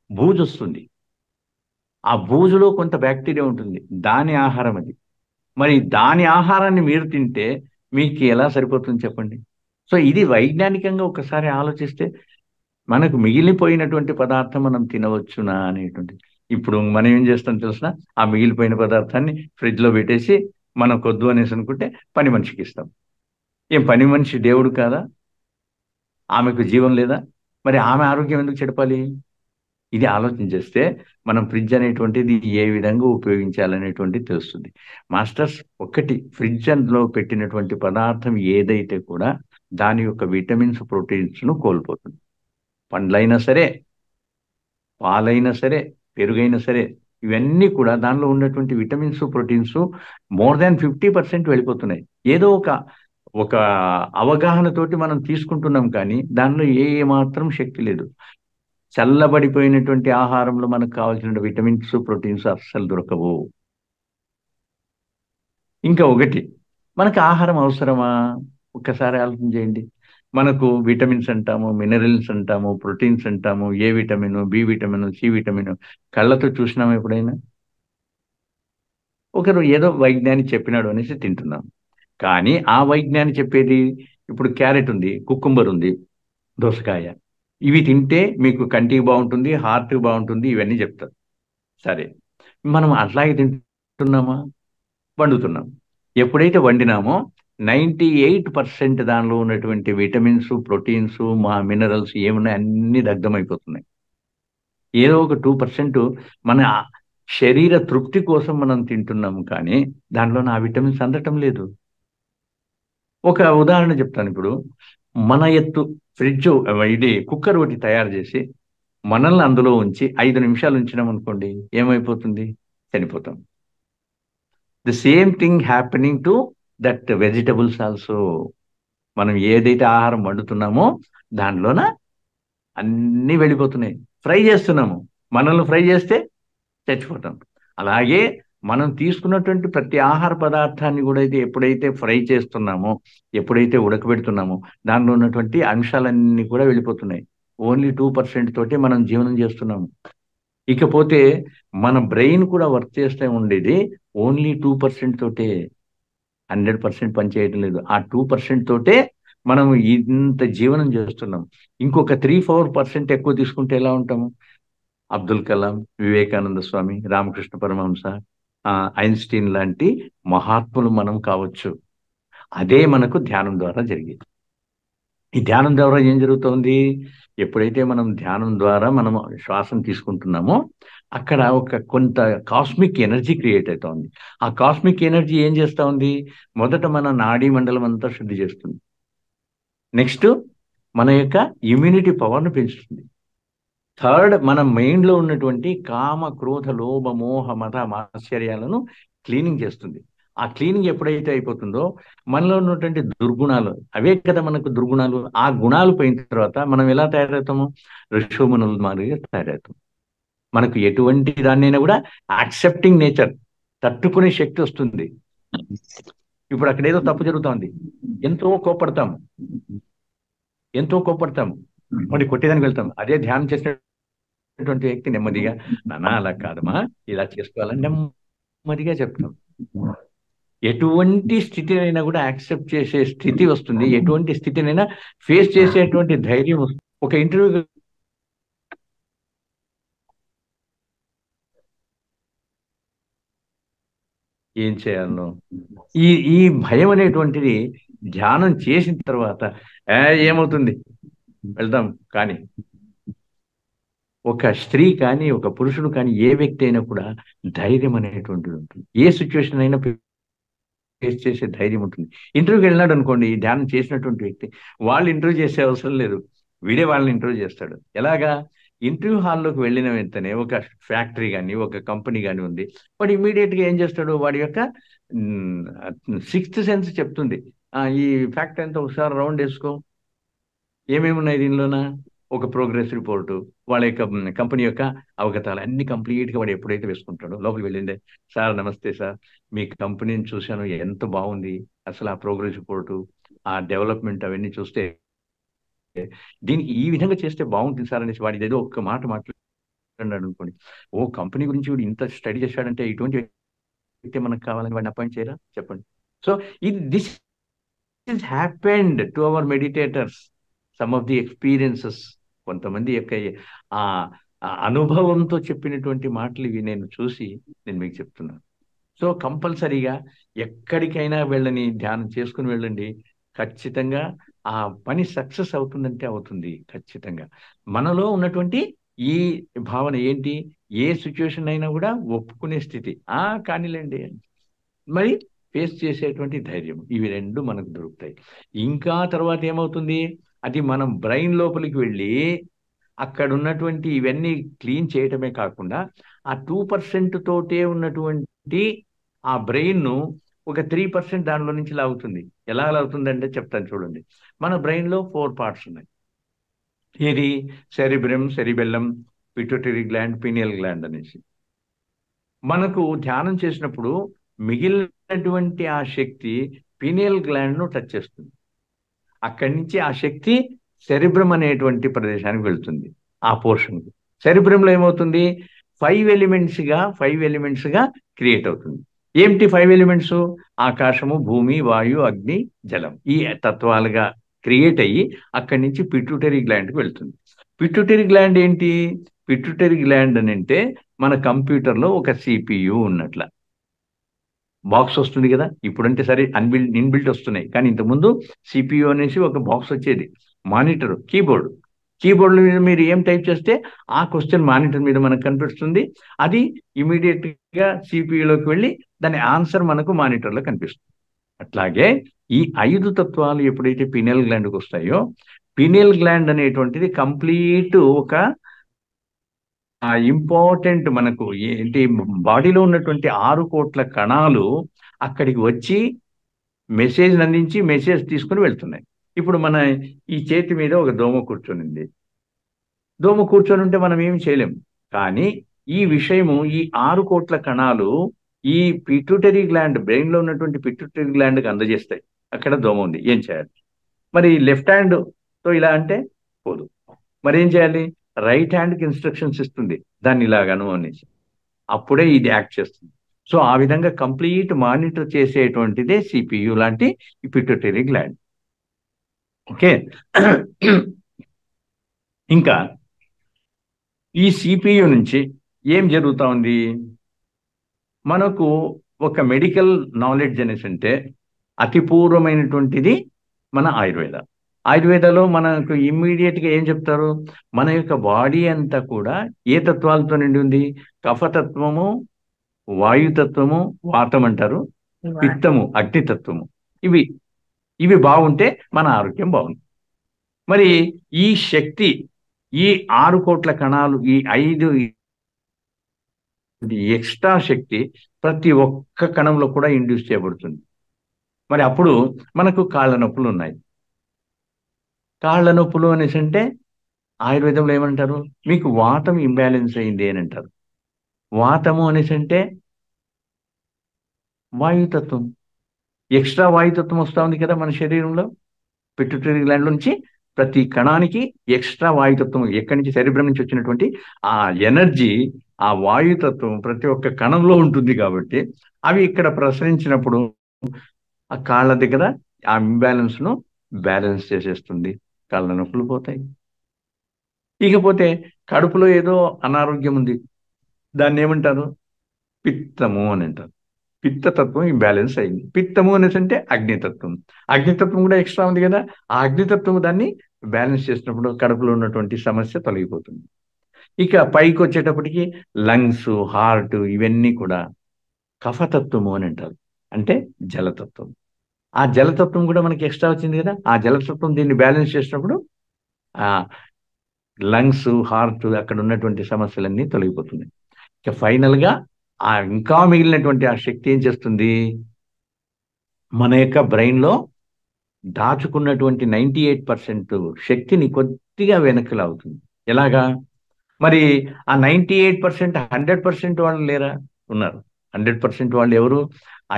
బూజు వస్తుంది. ఆ బూజులో కొంత బ్యాక్టీరియా ఉంటుంది, దాని ఆహారం అది. మరి దాని ఆహారాన్ని మీరు తింటే మీకు ఎలా సరిపోతుంది చెప్పండి? సో ఇది వైజ్ఞానికంగా ఒకసారి ఆలోచిస్తే మనకు మిగిలిపోయినటువంటి పదార్థం మనం తినవచ్చునా అనేటువంటి. ఇప్పుడు మనం ఏం చేస్తాం తెలిసిన, ఆ మిగిలిపోయిన పదార్థాన్ని ఫ్రిడ్జ్లో పెట్టేసి మనం కొద్దు అనేసి అనుకుంటే పని మనిషికి ఇస్తాం. ఏం పని మనిషి దేవుడు కాదా? ఆమెకు జీవం లేదా? మరి ఆమె ఆరోగ్యం ఎందుకు చెడపాలి? ఇది ఆలోచన చేస్తే మనం ఫ్రిడ్జ్ అనేటువంటిది ఏ విధంగా ఉపయోగించాలనేటువంటిది తెలుస్తుంది. మాస్టర్స్, ఒకటి, ఫ్రిడ్జ్ లో పెట్టినటువంటి పదార్థం ఏదైతే కూడా దాని యొక్క విటమిన్స్ ప్రోటీన్స్ను కోల్పోతుంది. పండ్లైనా సరే, పాలైనా సరే, పెరుగైనా సరే, ఇవన్నీ కూడా దానిలో ఉన్నటువంటి విటమిన్స్ ప్రోటీన్స్ మోర్ దాన్ 50% వెళ్ళిపోతున్నాయి. ఏదో ఒక ఒక అవగాహనతోటి మనం తీసుకుంటున్నాం, కానీ దానిలో ఏ మాత్రం శక్తి లేదు. చల్లబడిపోయినటువంటి ఆహారంలో మనకు కావాల్సిన విటమిన్స్ ప్రోటీన్స్ అస్సలు దొరకవు. ఇంకా ఒకటి, మనకు ఆహారం అవసరమా? ఒక్కసారి ఆలోచన చేయండి. మనకు విటమిన్స్ అంటాము, మినరల్స్ అంటాము, ప్రోటీన్స్ అంటాము, A vitamin, B vitamin, C vitamin కళ్ళతో చూసినాము ఎప్పుడైనా? ఒకరు ఏదో వైజ్ఞాని చెప్పినాడు అనేసి తింటున్నాం. కానీ ఆ వైజ్ఞాని చెప్పేది, ఇప్పుడు క్యారెట్ ఉంది, కుకుంబర్ ఉంది, దోసకాయ, ఇవి తింటే మీకు కంటికి బాగుంటుంది, హార్ట్కి బాగుంటుంది, ఇవన్నీ చెప్తారు. సరే, మనం అట్లాగే తింటున్నామా? వండుతున్నాం. ఎప్పుడైతే వండినామో 98% దానిలో ఉన్నటువంటి విటమిన్స్, ప్రోటీన్స్, మా మినరల్స్ ఏమున్నాయి అన్ని దగ్ధమైపోతున్నాయి. ఏదో ఒక 2% మన శరీర తృప్తి కోసం మనం తింటున్నాము, కానీ దాంట్లో ఆ విటమిన్స్ అందటం లేదు. ఒక ఉదాహరణ చెప్తాను. ఇప్పుడు మన ఎత్తు ఫ్రిడ్జ్, ఇది కుక్కర్ ఒకటి తయారు చేసి మనల్ని అందులో ఉంచి 5 నిమిషాలు ఉంచినాం అనుకోండి, ఏమైపోతుంది? చనిపోతాం. The same thing happening to that vegetables also. మనం ఏదైతే ఆహారం వండుతున్నామో దానిలోన అన్నీ వెళ్ళిపోతున్నాయి. ఫ్రై చేస్తున్నాము, మనల్ని ఫ్రై చేస్తే చచ్చిపోతాం. అలాగే మనం తీసుకున్నటువంటి ప్రతి ఆహార పదార్థాన్ని కూడా అయితే ఎప్పుడైతే ఫ్రై చేస్తున్నామో, ఎప్పుడైతే ఉడకబెడుతున్నామో, దానిలో ఉన్నటువంటి అంశాలన్నీ కూడా వెళ్ళిపోతున్నాయి. ఓన్లీ 2% తోటే మనం జీవనం చేస్తున్నాము. ఇకపోతే మన బ్రెయిన్ కూడా వర్క్ చేస్తూ ఉండేది ఓన్లీ 2% తోటే. 100% పనిచేయటం లేదు. ఆ 2% తోటే మనం ఇంత జీవనం చేస్తున్నాం. ఇంకొక 3-4% ఎక్కువ తీసుకుంటే ఎలా ఉంటాము? అబ్దుల్ కలాం, వివేకానంద స్వామి, రామకృష్ణ పరమహంస, ఐన్స్టీన్ లాంటి మహాత్ములు మనం కావచ్చు. అదే మనకు ధ్యానం ద్వారా జరిగేది. ఈ ధ్యానం ద్వారా ఏం జరుగుతోంది? ఎప్పుడైతే మనం ధ్యానం ద్వారా మనం శ్వాసను తీసుకుంటున్నామో అక్కడ ఒక కొంత కాస్మిక్ ఎనర్జీ క్రియేట్ అవుతోంది. ఆ కాస్మిక్ ఎనర్జీ ఏం చేస్తూ ఉంది? మొదట మన నాడీ మండలం అంతా శుద్ధి చేస్తుంది. నెక్స్ట్ మన యొక్క ఇమ్యూనిటీ పవర్ను పెంచుతుంది. థర్డ్, మన మైండ్లో ఉన్నటువంటి కామ, క్రోధ, లోభ, మోహ, మత, మాత్సర్యాలను క్లీనింగ్ చేస్తుంది. ఆ క్లీనింగ్ ఎప్పుడైతే అయిపోతుందో మనలో ఉన్నటువంటి దుర్గుణాలు, అవే కదా మనకు దుర్గుణాలు, ఆ గుణాలు పోయిన తర్వాత మనం ఎలా తయారవుతాము? ఋషోమునుల మాదిరిగా తయారవుతాం. మనకు ఎటువంటి దాన్నైనా కూడా యాక్సెప్టింగ్ నేచర్, తట్టుకునే శక్తి వస్తుంది. ఇప్పుడు అక్కడ ఏదో తప్పు జరుగుతోంది, ఎంతో కోపడతాం, ఎంతో కోపడతాం, మరి కొట్టేదానికి వెళ్తాం. అదే ధ్యానం చేసినటువంటి వ్యక్తి నెమ్మదిగా, నాన్న అలా కాదమ్మా, ఇలా చేసుకోవాలని నెమ్మదిగా చెప్తాం. ఎటువంటి స్థితినైనా కూడా యాక్సెప్ట్ చేసే స్థితి వస్తుంది. ఎటువంటి స్థితినైనా ఫేస్ చేసేటువంటి ధైర్యం వస్తుంది. ఒక ఇంటర్వ్యూ ఏం చేయాలనో, ఈ ఈ భయం అనేటువంటిది ధ్యానం చేసిన తర్వాత ఏమవుతుంది, వెళ్దాం. కానీ ఒక స్త్రీ కానీ, ఒక పురుషుడు కానీ, ఏ వ్యక్తి అయినా కూడా ధైర్యం అనేటువంటిది ఉంటుంది. ఏ సిచ్యువేషన్ అయినా ఫేస్ చేసే ధైర్యం ఉంటుంది. ఇంటర్వ్యూకి వెళ్ళినాడు అనుకోండి, ధ్యానం చేసినటువంటి వ్యక్తి, వాళ్ళు ఇంటర్వ్యూ చేసే అవసరం లేదు, వీడే వాళ్ళని ఇంటర్వ్యూ చేస్తాడు. ఎలాగా? ఇంటర్వ్యూ హాల్లోకి వెళ్ళిన వెంటనే ఒక ఫ్యాక్టరీ కానీ, ఒక కంపెనీ కానీ ఉంది, వాడు ఇమీడియట్గా ఏం చేస్తాడు? వాడి యొక్క 6th సెన్స్ చెప్తుంది, ఈ ఫ్యాక్టరీ అంతా ఒకసారి రౌండ్ వేసుకో, ఏమేమి ఉన్నాయి దీనిలోన, ఒక ప్రోగ్రెస్ రిపోర్టు, వాళ్ళ యొక్క కంపెనీ యొక్క అవగతాలు అన్ని కంప్లీట్గా వాడు ఎప్పుడైతే వేసుకుంటాడో లోపలికి వెళ్ళిందే, సార్ నమస్తే సార్, మీ కంపెనీని చూశాను ఎంత బాగుంది, అసలు ఆ ప్రోగ్రెస్ రిపోర్టు, ఆ డెవలప్మెంట్ అవన్నీ చూస్తే దీనికి ఈ విధంగా చేస్తే బాగుంటుంది సార్ అనేసి వాడి ఏదో ఒక్క మాట మాట్లాడినాడు అనుకోండి, ఓ కంపెనీ గురించి వీడు ఇంత స్టడీ చేశాడంటే ఇటువంటి వ్యక్తి మనకు కావాలని వాడిని అపాయింట్ చేయరా చెప్పండి. So this is happened to our meditators, some of the experiences. కొంతమంది యొక్క ఆ అనుభవంతో చెప్పినటువంటి మాటలు ఇవి నేను చూసి నేను మీకు చెప్తున్నాను. సో కంపల్సరీగా ఎక్కడికైనా వెళ్ళని, ధ్యానం చేసుకుని వెళ్ళండి, ఖచ్చితంగా ఆ పని సక్సెస్ అవుతుందంటే అవుతుంది ఖచ్చితంగా. మనలో ఉన్నటువంటి ఈ భావన ఏంటి, ఏ సిచ్యువేషన్ అయినా కూడా ఒప్పుకునే స్థితి, కానీలేండి మరి ఫేస్ చేసేటువంటి ధైర్యం, ఇవి రెండు మనకు దొరుకుతాయి. ఇంకా తర్వాత ఏమవుతుంది, అది మనం బ్రెయిన్ లోపలికి వెళ్ళి అక్కడ ఉన్నటువంటి ఇవన్నీ క్లీన్ చేయటమే కాకుండా ఆ 2% తోటే ఉన్నటువంటి ఆ బ్రెయిన్ను ఒక 3% దానిలో నుంచి లాగుతుంది. ఎలా లాగుతుందంటే చెప్తాను చూడండి. మన బ్రెయిన్లో 4 పార్ట్స్ ఉన్నాయి. ఏది, cerebrum, cerebellum, pituitary gland, pineal gland అనేసి. మనకు ధ్యానం చేసినప్పుడు మిగిలినటువంటి ఆ శక్తి పీనియల్ గ్లాండ్ను టచ్ చేస్తుంది. అక్కడి నుంచి ఆ శక్తి సెరిబ్రమ్ అనేటువంటి ప్రదేశానికి వెళ్తుంది, ఆ పోర్షన్కి. సెరిబ్రంలో ఏమవుతుంది, 5 ఎలిమెంట్స్గా క్రియేట్ అవుతుంది. ఏమిటి 5 ఎలిమెంట్స్? ఆకాశము, భూమి, వాయు, అగ్ని, జలం, ఈ తత్వాలుగా క్రియేట్ అయ్యి అక్కడి నుంచి పిట్యూటరీ గ్లాండ్కి వెళ్తుంది. పిట్యూటరీ గ్లాండ్ ఏంటి? పిట్యూటరీ గ్లాండ్ అని అంటే మన కంప్యూటర్లో ఒక సిపియు ఉన్నట్ల బాక్స్ వస్తుంది కదా, ఇప్పుడంటే సరే ఇన్బిల్ట్ వస్తున్నాయి, కానీ ఇంతకుముందు సిపియు అనేసి ఒక బాక్స్ వచ్చేది, మానిటర్, కీబోర్డ్ మీద మీరు ఏం టైప్ చేస్తే ఆ క్వశ్చన్ మానిటర్ మీద మనకు కనిపిస్తుంది, అది ఇమీడియట్గా సిపియులోకి వెళ్ళి దాని ఆన్సర్ మనకు మానిటర్లో కనిపిస్తుంది. అట్లాగే ఈ 5 తత్వాలు ఎప్పుడైతే పీనియల్ గ్లాండ్కి వస్తాయో, పీనియల్ గ్లాండ్ అనేటువంటిది కంప్లీట్ ఒక ఇంపార్టెంట్, మనకు ఏంటి, బాడీలో ఉన్నటువంటి 6 కోట్ల కణాలు అక్కడికి వచ్చి మెసేజ్ అందించి మెసేజ్ తీసుకుని వెళ్తున్నాయి. ఇప్పుడు మన ఈ చేతి మీద ఒక దోమ కూర్చొనింది, దోమ కూర్చొని ఉంటే మనం ఏమి చేయలేం, కానీ ఈ విషయము ఈ 6 కోట్ల కణాలు ఈ పిట్యూటరీ గ్లాండ్, బ్రెయిన్లో ఉన్నటువంటి పిట్యూటరీ గ్లాండ్కి అందజేస్తాయి, అక్కడ దోమ ఉంది, ఏం చేయాలి? మరి లెఫ్ట్ హ్యాండ్తో ఇలా అంటే పోదు, మరి ఏం చేయాలి? రైట్ హ్యాండ్కి ఇన్స్ట్రక్షన్స్ ఇస్తుంది, దాన్ని ఇలాగను అనేసి, అప్పుడే ఇది యాక్ట్ చేస్తుంది. సో ఆ విధంగా కంప్లీట్ మానిటర్ చేసేటువంటిదే సిపియు లాంటి ఈ పిట్యూటరీ గ్లాండ్. ఓకే. ఇంకా ఈ సిపియు నుంచి ఏం జరుగుతూ ఉంది, మనకు ఒక మెడికల్ నాలెడ్జ్ అనేసి అంటే అతి పూర్వమైనటువంటిది మన ఆయుర్వేదలో మనకు ఇమ్మీడియట్గా ఏం చెప్తారు, మన యొక్క బాడీ అంతా కూడా ఏ తత్వాలతో నిండి ఉంది? కఫతత్వము, వాయుతత్వము, వాతం అంటారు, పిత్తము, అగ్నితత్వము. ఇవి బాగుంటే మన ఆరోగ్యం బాగుంది. మరి ఈ శక్తి, ఈ 6 కోట్ల కణాలు, ఈ 5 ఎక్స్ట్రా శక్తి ప్రతి ఒక్క కణంలో కూడా ఇండ్యూస్ చేయబడుతుంది. మరి అప్పుడు మనకు కాళ్ళ నొప్పులు ఉన్నాయి. కాళ్ళ నొప్పులు అనేసి అంటే ఆయుర్వేదంలో ఏమంటారు, మీకు వాతం ఇంబ్యాలెన్స్ అయింది అని అంటారు. వాతము అనేసి అంటే వాయుతత్వం, ఎక్స్ట్రా వాయుతత్వం వస్తూ ఉంది కదా మన శరీరంలో, పిట్యూటరీ గ్లాండ్ నుంచి ప్రతి కణానికి ఎక్స్ట్రా వాయుతత్వం, ఎక్కడి నుంచి, సెరిబ్రమ్ నుంచి వచ్చినటువంటి ఆ ఎనర్జీ, ఆ వాయుతత్వం ప్రతి ఒక్క కణంలో ఉంటుంది. కాబట్టి అవి ఇక్కడ ప్రసరించినప్పుడు ఆ కాళ్ళ దగ్గర ఆ ఇంబ్యాలెన్స్ను బ్యాలెన్స్ చేసేస్తుంది, కాళ్ళ నొప్పులు పోతాయి. ఇకపోతే కడుపులో ఏదో అనారోగ్యం ఉంది, దాన్ని ఏమంటారు? పిత్తము అని అంటారు. పిత్తతత్వం ఇంబ్యాలెన్స్ అయింది. పిత్తము అనేసి అంటే అగ్నితత్వం కూడా ఎక్స్ట్రా ఉంది కదా, ఆ అగ్నితత్వం దాన్ని బ్యాలెన్స్ చేసినప్పుడు కడుపులో ఉన్నటువంటి సమస్య తొలగిపోతుంది. ఇక పైకి వచ్చేటప్పటికి లంగ్స్, హార్ట్, ఇవన్నీ కూడా కఫతత్వము అని అంటారు, అంటే జలతత్వం. ఆ జలతత్వం కూడా మనకి ఎక్స్ట్రా వచ్చింది కదా, ఆ జలతత్వం దీన్ని బ్యాలెన్స్ చేసినప్పుడు ఆ లంగ్స్, హార్ట్, అక్కడ ఉన్నటువంటి సమస్యలన్నీ తొలగిపోతున్నాయి. ఇక ఫైనల్గా ఇంకా మిగిలినటువంటి ఆ శక్తి ఏం చేస్తుంది, మన యొక్క బ్రెయిన్లో దాచుకున్నటువంటి 98% శక్తిని కొద్దిగా వెనక్కి లాగుతుంది. ఎలాగా? మరి ఆ 98% 100% వాళ్ళు లేరా? ఉన్నారు. 100% వాళ్ళు ఎవరు?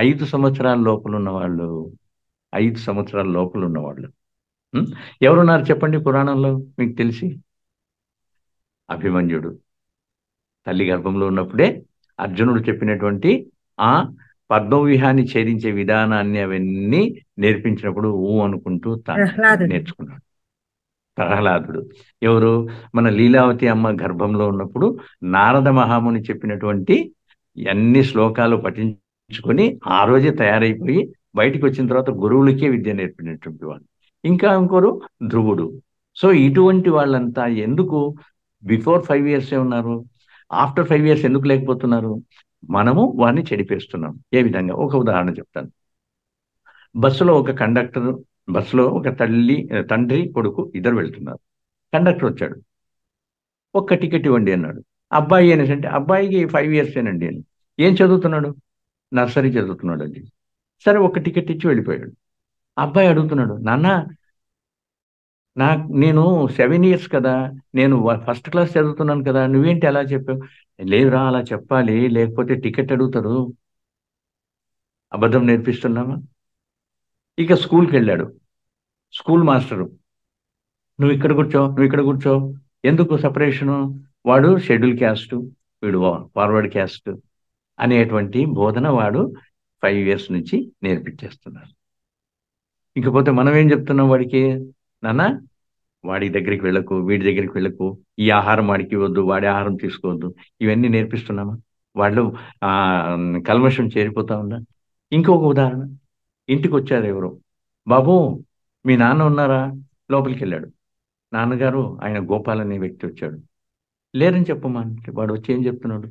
5 సంవత్సరాల లోపల ఉన్నవాళ్ళు. 5 సంవత్సరాల లోపల ఉన్నవాళ్ళు. హ్మ్. ఎవరున్నారు చెప్పండి పురాణంలో మీకు తెలిసి? అభిమన్యుడు. తల్లి గర్భంలో ఉన్నప్పుడే అర్జునుడు చెప్పినటువంటి ఆ పద్మవ్యూహాన్ని ఛేదించే విధానాన్ని అవన్నీ నేర్పించినప్పుడు అనుకుంటూ తాను ప్రహ్లాదుడు. నేర్చుకున్నాడు. ప్రహ్లాదుడు. ఎవరు? మన లీలావతి అమ్మ గర్భంలో ఉన్నప్పుడు నారద మహాముని చెప్పినటువంటి అన్ని శ్లోకాలు పఠించుకొని ఆ రోజే తయారైపోయి బయటికి వచ్చిన తర్వాత గురువులకే విద్య నేర్పినటువంటి వాడు. ఇంకా ఇంకోరు ధ్రువుడు. సో ఇటువంటి వాళ్ళంతా ఎందుకు బిఫోర్ 5 ఇయర్సే ఉన్నారు? ఆఫ్టర్ 5 ఇయర్స్ ఎందుకు లేకపోతున్నారు? మనము వారిని చెడిపేస్తున్నాం. ఏ విధంగా? ఒక ఉదాహరణ చెప్తాను. బస్సులో ఒక కండక్టర్, బస్సులో ఒక తండ్రి కొడుకు ఇద్దరు వెళ్తున్నారు. కండక్టర్ వచ్చాడు. ఒక్క టికెట్ ఇవ్వండి అన్నాడు. అబ్బాయి అనేసి అంటే అబ్బాయికి 5 ఇయర్సేనండి అని. ఏం చదువుతున్నాడు? నర్సరీ చదువుతున్నాడు అండి. సరే ఒక్క టికెట్ ఇచ్చి వెళ్ళిపోయాడు. అబ్బాయి అడుగుతున్నాడు, నాన్న నేను 7 ఇయర్స్ కదా, నేను ఫస్ట్ క్లాస్ చదువుతున్నాను కదా, నువ్వేంటి అలా చెప్పావు? లేదురా అలా చెప్పాలి, లేకపోతే టికెట్ అడుగుతారు. అబద్ధం నేర్పిస్తున్నామా? ఇక స్కూల్కి వెళ్ళాడు. స్కూల్ మాస్టరు, నువ్వు ఇక్కడ కూర్చో, నువ్వు ఇక్కడ కూర్చో, ఎందుకు సపరేషను? వాడు షెడ్యూల్ క్యాస్ట్, వీడు ఫార్వర్డ్ క్యాస్ట్ అనేటువంటి బోధన వాడు 5 ఇయర్స్ నుంచి నేర్పించేస్తున్నారు. ఇకపోతే మనం ఏం చెప్తున్నాం వాడికి? నాన్న వాడి దగ్గరికి వెళ్ళకు, వీడి దగ్గరికి వెళ్ళకు, ఈ ఆహారం వాడికి ఇవ్వద్దు, వాడి ఆహారం తీసుకోవద్దు, ఇవన్నీ నేర్పిస్తున్నామా? వాళ్ళు ఆ కల్మషం చేరిపోతా ఉందా? ఇంకొక ఉదాహరణ, ఇంటికి వచ్చారు ఎవరో, బాబు మీ నాన్న ఉన్నారా? లోపలికి వెళ్ళాడు. నాన్నగారు ఆయన గోపాల్ అనే వ్యక్తి వచ్చాడు. లేరని చెప్పమా అంటే వాడు వచ్చి ఏం చెప్తున్నాడు?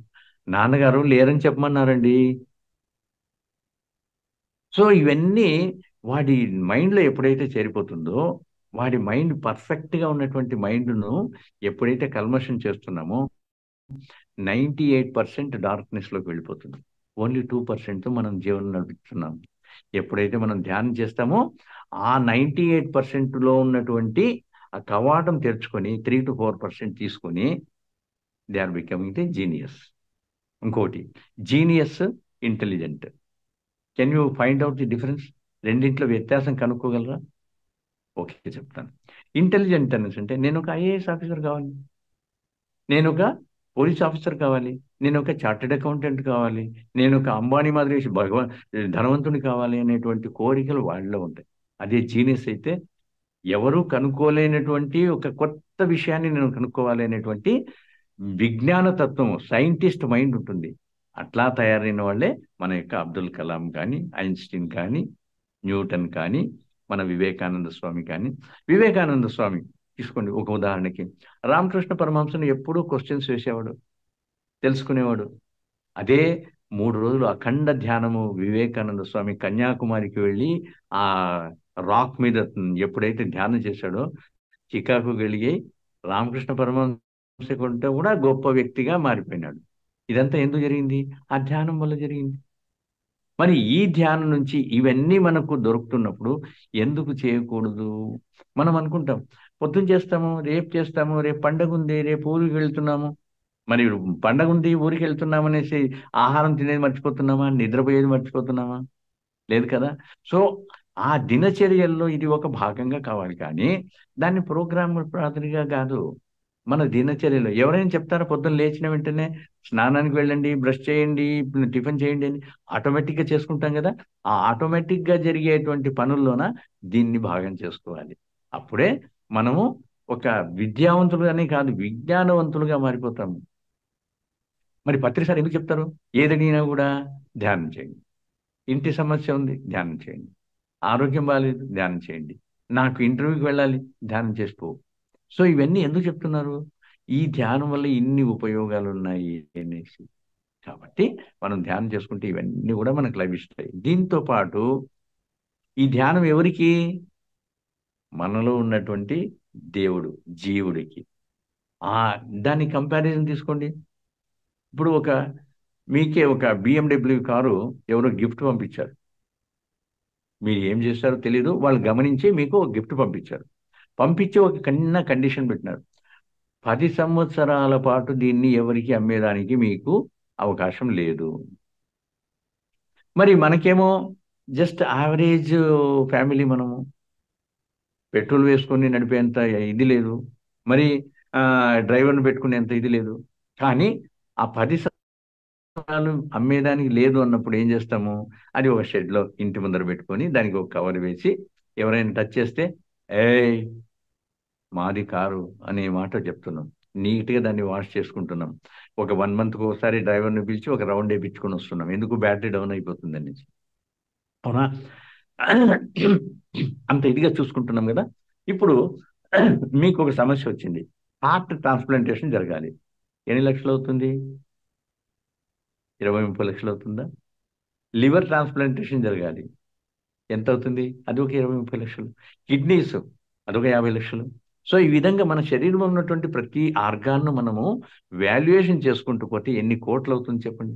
నాన్నగారు లేరని చెప్పమన్నారండి. సో ఇవన్నీ వాడి మైండ్లో ఎప్పుడైతే చేరిపోతుందో, వాడి మైండ్ పర్ఫెక్ట్గా ఉన్నటువంటి మైండ్ను ఎప్పుడైతే కల్మషం చేస్తున్నామో 98% డార్క్నెస్లోకి వెళ్ళిపోతుంది. ఓన్లీ 2% మనం జీవనం నడుపుతున్నాం. ఎప్పుడైతే మనం ధ్యానం చేస్తామో ఆ 98%లో ఉన్నటువంటి ఆ కవాటం తెరుచుకొని 3-4% తీసుకొని they are becoming the genius. ఇంకోటి, genius, intelligent. Can you find out the difference? రెండింటిలో వ్యత్యాసం కనుక్కోగలరా? ఓకే చెప్తాను. ఇంటెలిజెంట్ అనేసి అంటే నేను ఒక ఐఏఎస్ ఆఫీసర్ కావాలి, నేను ఒక పోలీస్ ఆఫీసర్ కావాలి, నేను ఒక చార్టెడ్ అకౌంటెంట్ కావాలి, నేను ఒక అంబానీ మాదిరి ధనవంతుని కావాలి అనేటువంటి కోరికలు వాళ్ళలో ఉంటాయి. అదే జీనియస్ అయితే ఎవరు కనుక్కోలేనటువంటి ఒక కొత్త విషయాన్ని నేను కనుక్కోవాలి అనేటువంటి విజ్ఞాన తత్వం, సైంటిస్ట్ మైండ్ ఉంటుంది. అట్లా తయారైన వాళ్ళే మన యొక్క అబ్దుల్ కలాం కానీ, ఐన్స్టీన్ కానీ, న్యూటన్ కానీ, మన వివేకానంద స్వామి కానీ. వివేకానంద స్వామి తీసుకోండి ఒక ఉదాహరణకి. రామకృష్ణ పరమహంసను ఎప్పుడూ క్వశ్చన్స్ వేసేవాడు, తెలుసుకునేవాడు. అదే 3 రోజులు అఖండ ధ్యానము వివేకానంద స్వామి కన్యాకుమారికి వెళ్ళి ఆ రాక్ మీద ఎప్పుడైతే ధ్యానం చేశాడో చికాకు కలిగి రామకృష్ణ పరమహంస కంటే కూడా గొప్ప వ్యక్తిగా మారిపోయినాడు. ఇదంతా ఎందుకు జరిగింది? ఆ ధ్యానం వల్ల జరిగింది. మరి ఈ ధ్యానం నుంచి ఇవన్నీ మనకు దొరుకుతున్నప్పుడు ఎందుకు చేయకూడదు? మనం అనుకుంటాం పొద్దున చేస్తాము, రేపు చేస్తాము, రేపు పండగ ఉంది, రేపు ఊరికి వెళ్తున్నాము. మరి పండగ ఉంది ఊరికి వెళ్తున్నాం అనేసి ఆహారం తినేది మర్చిపోతున్నామా? నిద్రపోయేది మర్చిపోతున్నామా? లేదు కదా. సో ఆ దినచర్యల్లో ఇది ఒక భాగంగా కావాలి కానీ దాన్ని ప్రోగ్రామ్ ప్రాతినిగా కాదు. మన దినచర్యలో ఎవరైనా చెప్తారా? పొద్దున్న లేచిన వెంటనే స్నానానికి వెళ్ళండి, బ్రష్ చేయండి, టిఫిన్ చేయండి అని ఆటోమేటిక్గా చేసుకుంటాం కదా. ఆ ఆటోమేటిక్గా జరిగేటువంటి పనుల్లోన దీన్ని భాగం చేసుకోవాలి. అప్పుడే మనము ఒక విద్యావంతులుగానే కాదు విజ్ఞానవంతులుగా మారిపోతాము. మరి పత్రిసారి ఎందుకు చెప్తారు? ఏదడిగినా కూడా ధ్యానం చేయండి. ఇంటి సమస్య ఉంది, ధ్యానం చేయండి. ఆరోగ్యం బాగాలేదు, ధ్యానం చేయండి. నాకు ఇంటర్వ్యూకి వెళ్ళాలి, ధ్యానం చేసుకో. సో ఇవన్నీ ఎందుకు చెప్తున్నారు? ఈ ధ్యానం వల్ల ఇన్ని ఉపయోగాలు ఉన్నాయి అనేసి. కాబట్టి మనం ధ్యానం చేసుకుంటే ఇవన్నీ కూడా మనకు లభిస్తాయి. దీంతో పాటు ఈ ధ్యానం ఎవరికి? మనలో ఉన్నటువంటి దేవుడు, జీవుడికి. ఆ దాని కంపారిజన్ తీసుకోండి. ఇప్పుడు మీకే ఒక బిఎండబ్ల్యూ కారు ఎవరో గిఫ్ట్ పంపించారు. మీరు ఏం చేస్తారో తెలియదు. వాళ్ళు గమనించి మీకు ఒక గిఫ్ట్ పంపించారు. పంపించి ఒక కండిషన్ పెట్టినారు. 10 సంవత్సరాల పాటు దీన్ని ఎవరికి అమ్మేదానికి మీకు అవకాశం లేదు. మరి మనకేమో జస్ట్ యావరేజ్ ఫ్యామిలీ మనము. పెట్రోల్ వేసుకొని నడిపేంత ఇది లేదు. మరి డ్రైవర్‌ని పెట్టుకునేంత ఇది లేదు. కానీ ఆ 10 సంవత్సరాలు అమ్మేదానికి లేదు అన్నప్పుడు ఏం చేస్తాము? అది ఒక షెడ్‌లో ఇంటి ముందర పెట్టుకొని దానికి ఒక కవర్ వేసి ఎవరైనా టచ్ చేస్తే, "ఏయ్! మాది కారు" అనే మాట చెప్తున్నాం. నీట్‌గా దాన్ని వాష్ చేసుకుంటున్నాం. ఒక 1 మంత్‌కి ఒకసారి డ్రైవర్‌ని పిలిచి ఒక రౌండ్ ఏపిచ్చుకొని వస్తున్నాం. ఎందుకు? బ్యాటరీ డౌన్ అయిపోతుందనేసి. అవునా? అంత ఇదిగా చూసుకుంటున్నాం గదా! ఇప్పుడు మీకొక సమస్యొచ్చింది. హార్ట్ ట్రాన్స్‌ప్లాంటేషన్ జరగాలి. ఎన్ని లక్షలవుతుంది? 20, 30 లక్షలవుతుందా? లివర్ ట్రాన్స్‌ప్లాంటేషన్ జరగాలి. ఎంతవుతుంది? అది ఒక 20, 30 లక్షలు. కిడ్నీస్ అదొక 50 లక్షలు. సో, ఈ విధంగా మన శరీరంలో ఉన్నటువంటి ప్రతి ఆర్గాన్‌ను మనము వాల్యుయేషన్ చేసుకుంటూ పోతే ఎన్ని కోట్లవుతుంది చెప్పండి?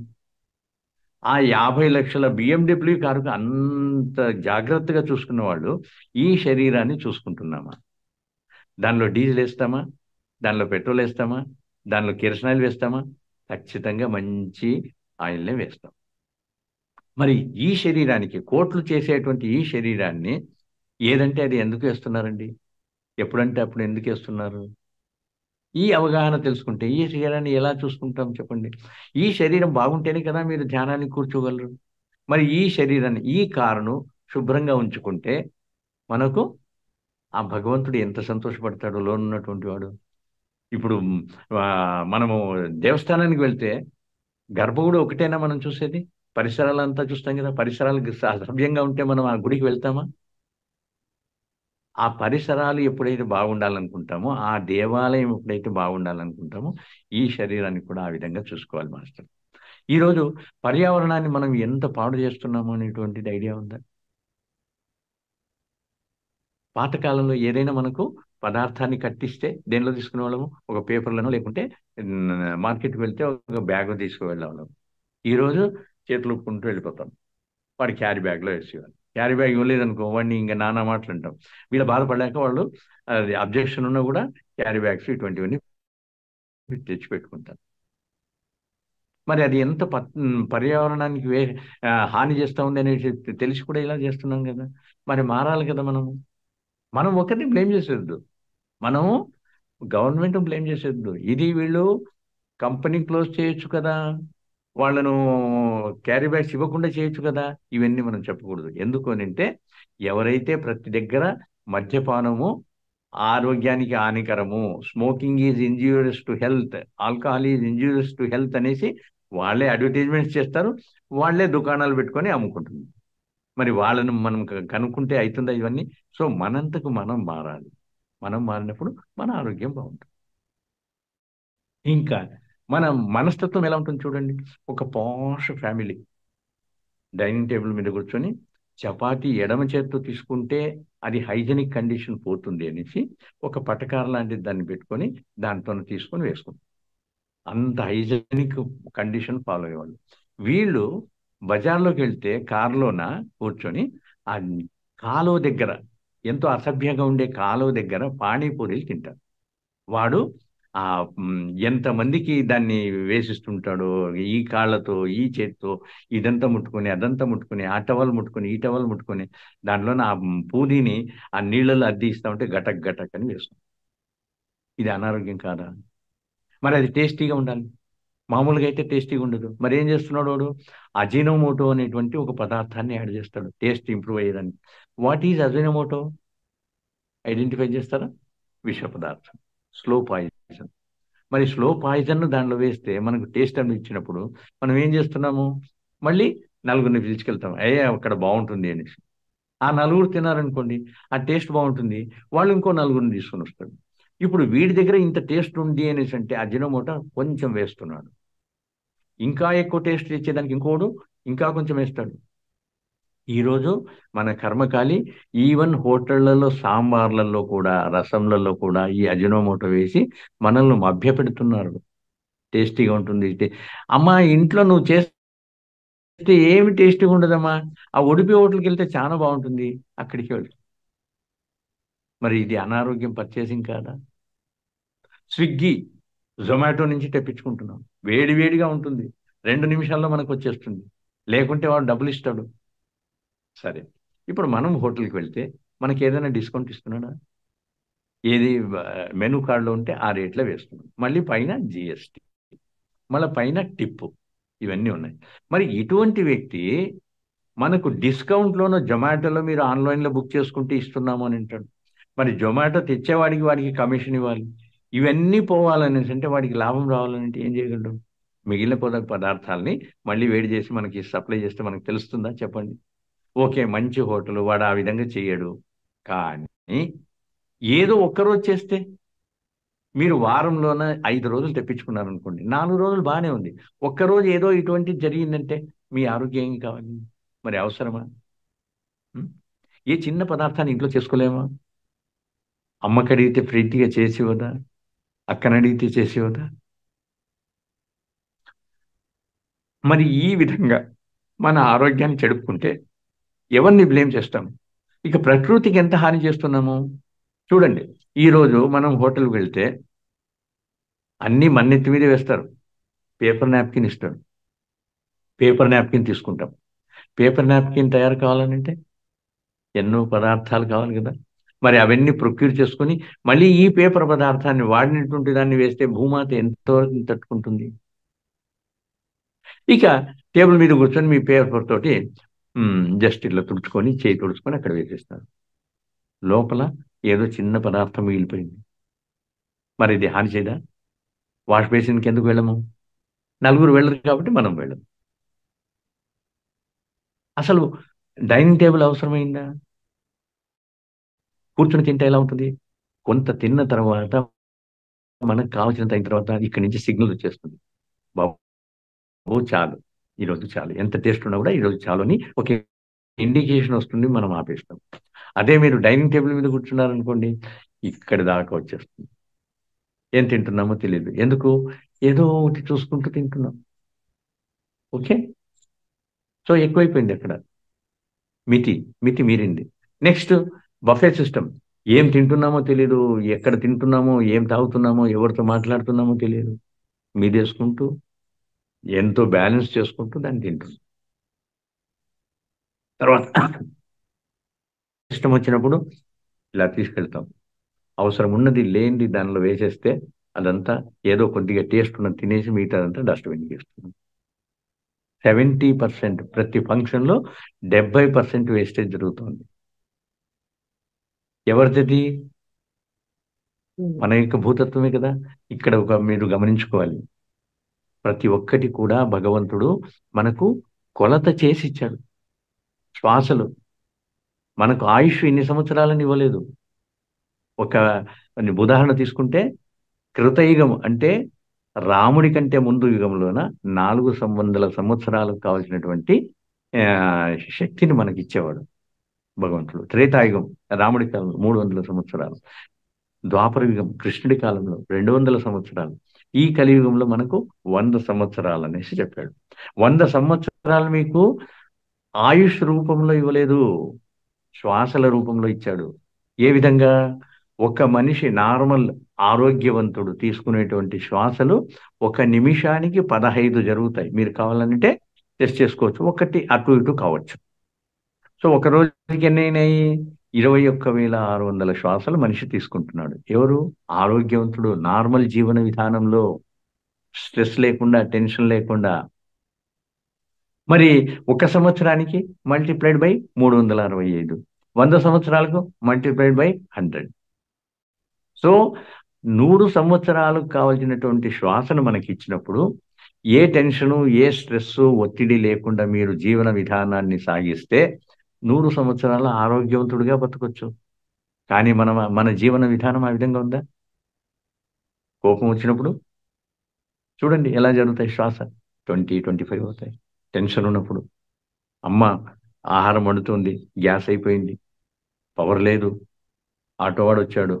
ఆ 50 లక్షల బీఎండబ్ల్యూ కారుకి అంత జాగ్రత్తగా చూసుకున్న వాళ్ళు ఈ శరీరాన్ని చూసుకుంటున్నామా? దానిలో డీజిలేస్తామా? దానిలో పెట్రోలేస్తామా? దానిలో కిరసనాయిల్ వేస్తామా? ఖచ్చితంగా మంచి ఆయిల్‌నే వేస్తాం. మరి ఈ శరీరానికి కోట్లు చేసేటువంటి ఈ శరీరాన్ని ఏదంటే అది ఎందుకు ఏస్తున్నారండి? ఎప్పుడంటే అప్పుడు ఎందుకేస్తున్నారు? ఈ అవగాహన తెలుసుకుంటే ఈ శరీరాన్ని ఎలా చూసుకుంటాం చెప్పండి? ఈ శరీరం బాగుంటేనే కదా మీరు ధ్యానానికి కూర్చోగలరు. మరి ఈ శరీరాన్ని, ఈ కారును శుభ్రంగా ఉంచుకుంటే మనకు ఆ భగవంతుడు ఎంత సంతోషపడతాడో లోనున్నటువంటి వాడు. ఇప్పుడు మనము దేవస్థానానికి వెళ్తే గర్భగుడి ఒకటేనా మనం చూసేది? పరిసరాలంతా చూస్తాం గదా! పరిసరాలు సవ్యంగా ఉంటే మనం ఆ గుడికి వెళ్తామా? ఆ పరిసరాలు ఎప్పుడైతే బాగుండాలనుకుంటామో, ఆ దేవాలయం ఎప్పుడైతే బాగుండాలనుకుంటామో, ఈ శరీరాన్ని కూడా ఆ విధంగా చూసుకోవాలి మాస్టర్. ఈరోజు పర్యావరణాన్ని మనం ఎంత పాడు చేస్తున్నాము అనేటువంటిది ఐడియా ఉందా? పాత కాలంలో ఏదైనా మనకు పదార్థాన్ని కట్టిస్తే దేనిలో తీసుకునేవాళ్ళము? ఒక పేపర్‌లోనో లేకుంటే మార్కెట్‌కి వెళ్తే ఒక బ్యాగో తీసుకువెళ్ళేవాళ్ళం. ఈరోజు చేతులు ఊపుకుంటూ వెళ్ళిపోతాం. వాడు క్యారీ బ్యాగ్‌లో ఏసేవాళ్ళు. క్యారీ బ్యాగ్ ఇవ్వలేదనుకో వాడిని ఇంక నానా మాటలంటాం. వీళ్ళు బాధపడలేక వాళ్ళు అది అబ్జెక్షన్ ఉన్నా గూడా క్యారీ బ్యాగ్స్ ఇటువంటివన్నీ తెచ్చిపెట్టుకుంటారు. మరి అది ఎంత పర్యావరణానికి హాని చేస్తా ఉంది అనేసి తెలిసి కూడా ఇలా చేస్తున్నాం గదా! మరి మారాలి కదా మనము. మనం ఒకరిని బ్లేమ్ చేసేయొద్దు. మనము గవర్నమెంట్‌ని బ్లేమ్ చేసేయొద్దు. ఇది వీళ్ళు కంపెనీ క్లోజ్ చేయొచ్చు కదా! వాళ్ళను క్యారీ బ్యాగ్స్ ఇవ్వకుండా చేయొచ్చు కదా! ఇవన్నీ మనం చెప్పకూడదు. ఎందుకు అనంటే, ఎవరైతే ప్రతి దగ్గర మద్యపానము ఆరోగ్యానికి హానికరము, smoking is injurious to health, alcohol is injurious to health అనేసి వాళ్ళే అడ్వర్టైజ్‌మెంట్స్ చేస్తారు. వాళ్ళే దుకాణాలు పెట్టుకొని అమ్ముకుంటున్నారు. మరి వాళ్ళను మనం కనుక్కుంటే అయితుందా ఇవన్నీ? సో, మనంతకు మనం మారాలి. మనం మారినప్పుడు మన ఆరోగ్యం బావుంటుంది. ఇంకా మన మనస్తత్వం ఎలా ఉంటుంది చూడండి. ఒక పాష్ ఫ్యామిలీ డైనింగ్ టేబుల్ మీద కూర్చొని చపాతీ ఎడమ చేత్తో తీసుకుంటే అది హైజీనిక్ కండిషన్ పోతుంది అనేసి ఒక పటకార లాంటిది దాన్ని పెట్టుకొని దాంతోని తీసుకొని వేసుకుంటాం. అంత హైజీనిక్ కండిషన్ ఫాలో అయ్యేవాళ్ళు. వీళ్ళు బజార్‌లోకెళ్తే కారులోన కూర్చొని ఆ కాలువ దగ్గర ఎంతో అసభ్యంగా ఉండే కాలువ దగ్గర పానీపూరీలు తింటారు. వాడు ఎంతమందికి దాన్ని వేసిస్తుంటాడో, ఈ కాళ్ళతో, ఈ చేత్తో ఇదంతా ముట్టుకొని, అదంతా ముట్టుకొని, ఆ టవల్ ముట్టుకొని, ఈ టవల్ ముట్టుకొని, దాంట్లోన పూరీని ఆ నీళ్ళలో అద్దిస్తా ఉంటే గటక్ గటక్ అని వేస్తుంది. ఇది అనారోగ్యం కాదా? మరి అది టేస్టీగా ఉండాలి. మామూలుగా అయితే టేస్టీగా ఉండదు. మరేం చేస్తున్నాడు వాడు? అజినోమోటో అనేటువంటి ఒక పదార్థాన్ని యాడ్ చేస్తాడు టేస్ట్ ఇంప్రూవ్ అయ్యేదానికి. What is Ajinomoto? ఐడెంటిఫై చేస్తారా? విష పదార్థం. Slow poison. మరి స్లో పాయిజన్ దాంట్లో వేస్తే మనకు టేస్ట్ అనిపించినప్పుడు మనం ఏం చేస్తున్నాము? మళ్ళీ నలుగురిని పిలుచుకెళ్తాం. అక్కడ బావుంటుంది అనేసి. ఆ నలుగురు తిన్నారనుకోండి, ఆ టేస్ట్ బావుంటుంది. వాళ్ళు ఇంకో నలుగురిని తీసుకొనొస్తాడు. ఇప్పుడు వీడి దగ్గర ఇంత టేస్ట్ ఉంది అనేసంటే అజినోమోటో కొంచెం వేస్తున్నాడు. ఇంకా ఎక్కువ టేస్ట్ తెచ్చేదానికి ఇంకోడు ఇంకా కొంచెం వేస్తాడు. ఈరోజు మన కర్మకాలి ఈవెన్ హోటళ్లలో సాంబార్లలో కూడా, రసంలలో కూడా ఈ అజినోమోటో వేసి మనల్ని మభ్యపెడుతున్నారు. టేస్టీగా ఉంటుంది. అమ్మా ఇంట్లో నువ్వు చేస్తే ఏమి టేస్టీగా ఉండదమ్మా. ఆ ఉడిపి హోటల్కి వెళ్తే చాలా బాగుంటుంది, అక్కడికి వెళ్తాం. మరి ఇది అనారోగ్యం పర్చేసింగ్ కాదా? స్విగ్గీ, జొమాటో నుంచి తెప్పించుకుంటున్నాం. వేడి వేడిగా ఉంటుంది, 2 నిమిషాల్లో మనకు వచ్చేస్తుంది. లేకుంటే వాడు డబ్బులు ఇస్తాడు. సరే, ఇప్పుడు మనం హోటల్కి వెళ్తే మనకి ఏదైనా డిస్కౌంట్ ఇస్తున్నాడా? ఏది మెనూ కార్డులో ఉంటే ఆ రేట్లో వేస్తున్నాం. మళ్ళీ పైన జిఎస్టీ, మళ్ళీ పైన టిప్పు, ఇవన్నీ ఉన్నాయి. మరి ఇటువంటి వ్యక్తి మనకు డిస్కౌంట్లోనో జొమాటోలో మీరు ఆన్లైన్లో బుక్ చేసుకుంటే ఇస్తున్నాము అని అంటాడు. మరి జొమాటో తెచ్చేవాడికి వాడికి కమిషన్ ఇవ్వాలి. ఇవన్నీ పోవాలనేసి అంటే వాడికి లాభం రావాలంటే ఏం చేయగలడు? మిగిలిన పదార్థాలని మళ్ళీ వేడి చేసి మనకి సప్లై చేస్తే మనకు తెలుస్తుందా చెప్పండి? ఓకే, మంచి హోటల్, వాడు ఆ విధంగా చేయడు. కానీ ఏదో ఒక్కరోజు చేస్తే, మీరు వారంలోన 5 రోజులు తెప్పించుకున్నారనుకోండి, 4 రోజులు బాగానే ఉంది. ఒక్కరోజు ఏదో ఇటువంటిది జరిగిందంటే మీ ఆరోగ్యం ఏం కావాలి? మరి అవసరమా? ఉం? ఏ చిన్న పదార్థాన్ని ఇంట్లో చేసుకోలేమా? అమ్మకి అడిగితే ఫ్రీగా చేసి ఇవ్వదా? అక్కని అడిగితే చేసి ఇవ్వదా? మరి ఈ విధంగా మన ఆరోగ్యాన్ని చెడుపుకుంటే ఎవరిని బ్లేమ్ చేస్తాం? ఇక ప్రకృతికి ఎంత హాని చేస్తున్నాము చూడండి. ఈరోజు మనం హోటల్కి వెళ్తే అన్నీ మన్నెత్తి మీద వేస్తారు. పేపర్ నాప్కిన్ ఇస్తాడు, పేపర్ నాప్కిన్ తీసుకుంటాం. పేపర్ నాప్కిన్ తయారు కావాలనంటే ఎన్నో పదార్థాలు కావాలి కదా. మరి అవన్నీ ప్రొక్యూర్ చేసుకొని మళ్ళీ ఈ పేపర్ పదార్థాన్ని వాడినటువంటి దాన్ని వేస్తే భూమాత ఎంతవరకు తట్టుకుంటుంది? ఇక టేబుల్ మీద కూర్చొని మీ పేపర్ తోటి జస్ట్ ఇట్లా తుడుచుకొని, చేయి తుడుచుకొని అక్కడ వేసేస్తారు. లోపల ఏదో చిన్న పదార్థం మిగిలిపోయింది. మరి ఇది హాని చేయదా? వాష్ బేసిన్కి ఎందుకు వెళ్ళము? నలుగురు వెళ్ళరు కాబట్టి మనం వెళ్ళము. అసలు డైనింగ్ టేబుల్ అవసరమైందా? కూర్చొని తింటే ఎలా ఉంటుంది? కొంత తిన్న తర్వాత మనకు కావాల్సినంత అయిన తర్వాత ఇక్కడి నుంచి సిగ్నల్ వచ్చేస్తుంది, బాబు చాలు, ఈరోజు చాలు, ఎంత టేస్ట్ ఉన్నా కూడా ఈరోజు చాలు అని ఒక ఇండికేషన్ వస్తుంది, మనం ఆపేస్తాం. అదే మీరు డైనింగ్ టేబుల్ మీద కూర్చున్నారనుకోండి, ఇక్కడి దాకా వచ్చేస్తుంది. ఏం తింటున్నామో తెలియదు. ఎందుకు? ఏదో ఒకటి చూసుకుంటూ తింటున్నాం. ఓకే, సో ఎక్కువైపోయింది అక్కడ. మితి మితి మీరింది. Next, buffet system. ఏం తింటున్నామో తెలియదు, ఎక్కడ తింటున్నామో, ఏం తాగుతున్నామో, ఎవరితో మాట్లాడుతున్నామో తెలియదు. మీదేసుకుంటూ ఎంతో బ్యాలెన్స్ చేసుకుంటూ దాన్ని తింటున్నాం. తర్వాత ఇష్టం వచ్చినప్పుడు ఇలా తీసుకెళ్తాం. అవసరం ఉన్నది లేనిది దానిలో వేసేస్తే అదంతా ఏదో కొద్దిగా టేస్ట్ ఉన్నది తినేసి మిగతాదంతా డస్ట్బిన్కి ఇస్తున్నాం. 70% ప్రతి ఫంక్షన్లో 70% వేస్టేజ్ జరుగుతుంది. ఎవరిది? మన యొక్క భూతత్వమే కదా. ఇక్కడ మీరు గమనించుకోవాలి, ప్రతి ఒక్కటి కూడా భగవంతుడు మనకు కొలత చేసి ఇచ్చాడు. శ్వాసలు, మనకు ఆయుష్ ఇన్ని సంవత్సరాలని ఇవ్వలేదు. ఒక ఉదాహరణ తీసుకుంటే, కృతయుగం అంటే రాముడి కంటే ముందు యుగంలోన 400 సంవత్సరాలకు కావాల్సినటువంటి శక్తిని మనకి ఇచ్చేవాడు భగవంతుడు. త్రేతాయుగం రాముడి కాలంలో 300 సంవత్సరాలు, ద్వాపర యుగం కృష్ణుడి కాలంలో 200 సంవత్సరాలు, ఈ కలియుగంలో మనకు 100 సంవత్సరాలు అనేసి చెప్పాడు. 100 సంవత్సరాలు మీకు ఆయుష్ రూపంలో ఇవ్వలేదు, శ్వాసల రూపంలో ఇచ్చాడు. ఏ విధంగా? ఒక మనిషి నార్మల్ ఆరోగ్యవంతుడు తీసుకునేటువంటి శ్వాసలు 1 నిమిషానికి 15 జరుగుతాయి. మీరు కావాలంటే టెస్ట్ చేసుకోవచ్చు, ఒకటి అటు ఇటు కావచ్చు. సో ఒక రోజుకి ఎన్ని అయినాయి? 21,600 శ్వాసలు మనిషి తీసుకుంటున్నాడు. ఎవరు? ఆరోగ్యవంతుడు, నార్మల్ జీవన విధానంలో, స్ట్రెస్ లేకుండా, టెన్షన్ లేకుండా. మరి 1 సంవత్సరానికి మల్టిప్లైడ్ బై 365, 100 సంవత్సరాలకు మల్టిప్లైడ్ బై 100. సో 100 సంవత్సరాలకు కావాల్సినటువంటి శ్వాసను మనకి ఇచ్చినప్పుడు ఏ టెన్షను, ఏ స్ట్రెస్, ఒత్తిడి లేకుండా మీరు జీవన విధానాన్ని సాగిస్తే 100 సంవత్సరాల ఆరోగ్యవంతుడిగా బతకొచ్చు. కానీ మన జీవన విధానం ఆ విధంగా ఉందా? కోపం వచ్చినప్పుడు చూడండి ఎలా జరుగుతాయి, శ్వాస 20-25 అవుతాయి. టెన్షన్ ఉన్నప్పుడు, అమ్మ ఆహారం వండుతుంది, గ్యాస్ అయిపోయింది, పవర్ లేదు, ఆటో వాడు వచ్చాడు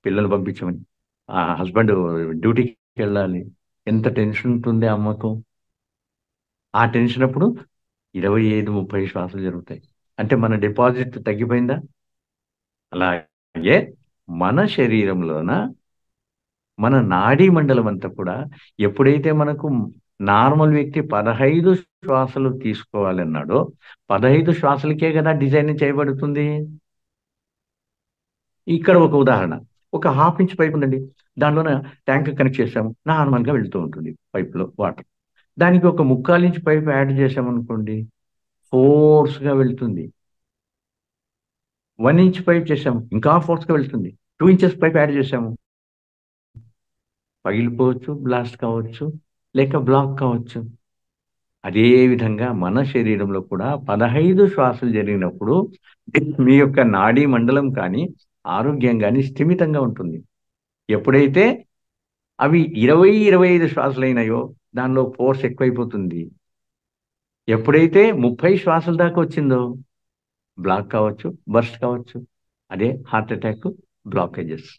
పిల్లలు పంపించమని, ఆ హస్బెండ్ డ్యూటీకి వెళ్ళాలి, ఎంత టెన్షన్ ఉంటుంది అమ్మకు. ఆ టెన్షన్ అప్పుడు 25, 30 శ్వాసలు జరుగుతాయి. అంటే మన డిపాజిట్ తగ్గిపోయిందా? అలాగే మన శరీరంలోన మన నాడీ మండలం అంతా కూడా ఎప్పుడైతే మనకు నార్మల్ వ్యక్తి 15 శ్వాసలు తీసుకోవాలన్నాడో 15 శ్వాసలకే కదా డిజైన్ చేయబడుతుంది. ఇక్కడ ఒక ఉదాహరణ, ఒక హాఫ్ ఇంచ్ పైప్ ఉందండి. దానిలోన ట్యాంక్ కనెక్ట్ చేసాము, నార్మల్గా వెళ్తూ ఉంటుంది పైప్లో వాటర్. దానికి ఒక 3/4 ఇంచ్ పైప్ యాడ్ చేసామనుకోండి, ఫోర్స్గా వెళ్తుంది. 1 ఇంచ్ పైప్ చేసాము, ఇంకా ఫోర్స్గా వెళ్తుంది. 2 ఇంచెస్ పైప్ యాడ్ చేసాము, పగిలిపోవచ్చు, బ్లాస్ట్ కావచ్చు, లేక బ్లాక్ కావచ్చు. అదే విధంగా మన శరీరంలో కూడా 15 శ్వాసలు జరిగినప్పుడు మీ యొక్క నాడీ మండలం కానీ ఆరోగ్యం కానీ స్థిమితంగా ఉంటుంది. ఎప్పుడైతే అవి 20, 25 శ్వాసలైనాయో దానిలో ఫోర్స్ ఎక్కువైపోతుంది. ఎప్పుడైతే 30 శ్వాసల దాకా వచ్చిందో బ్లాక్ కావచ్చు, బర్స్ట్ కావచ్చు. అదే హార్ట్ అటాక్, బ్లాకేజెస్.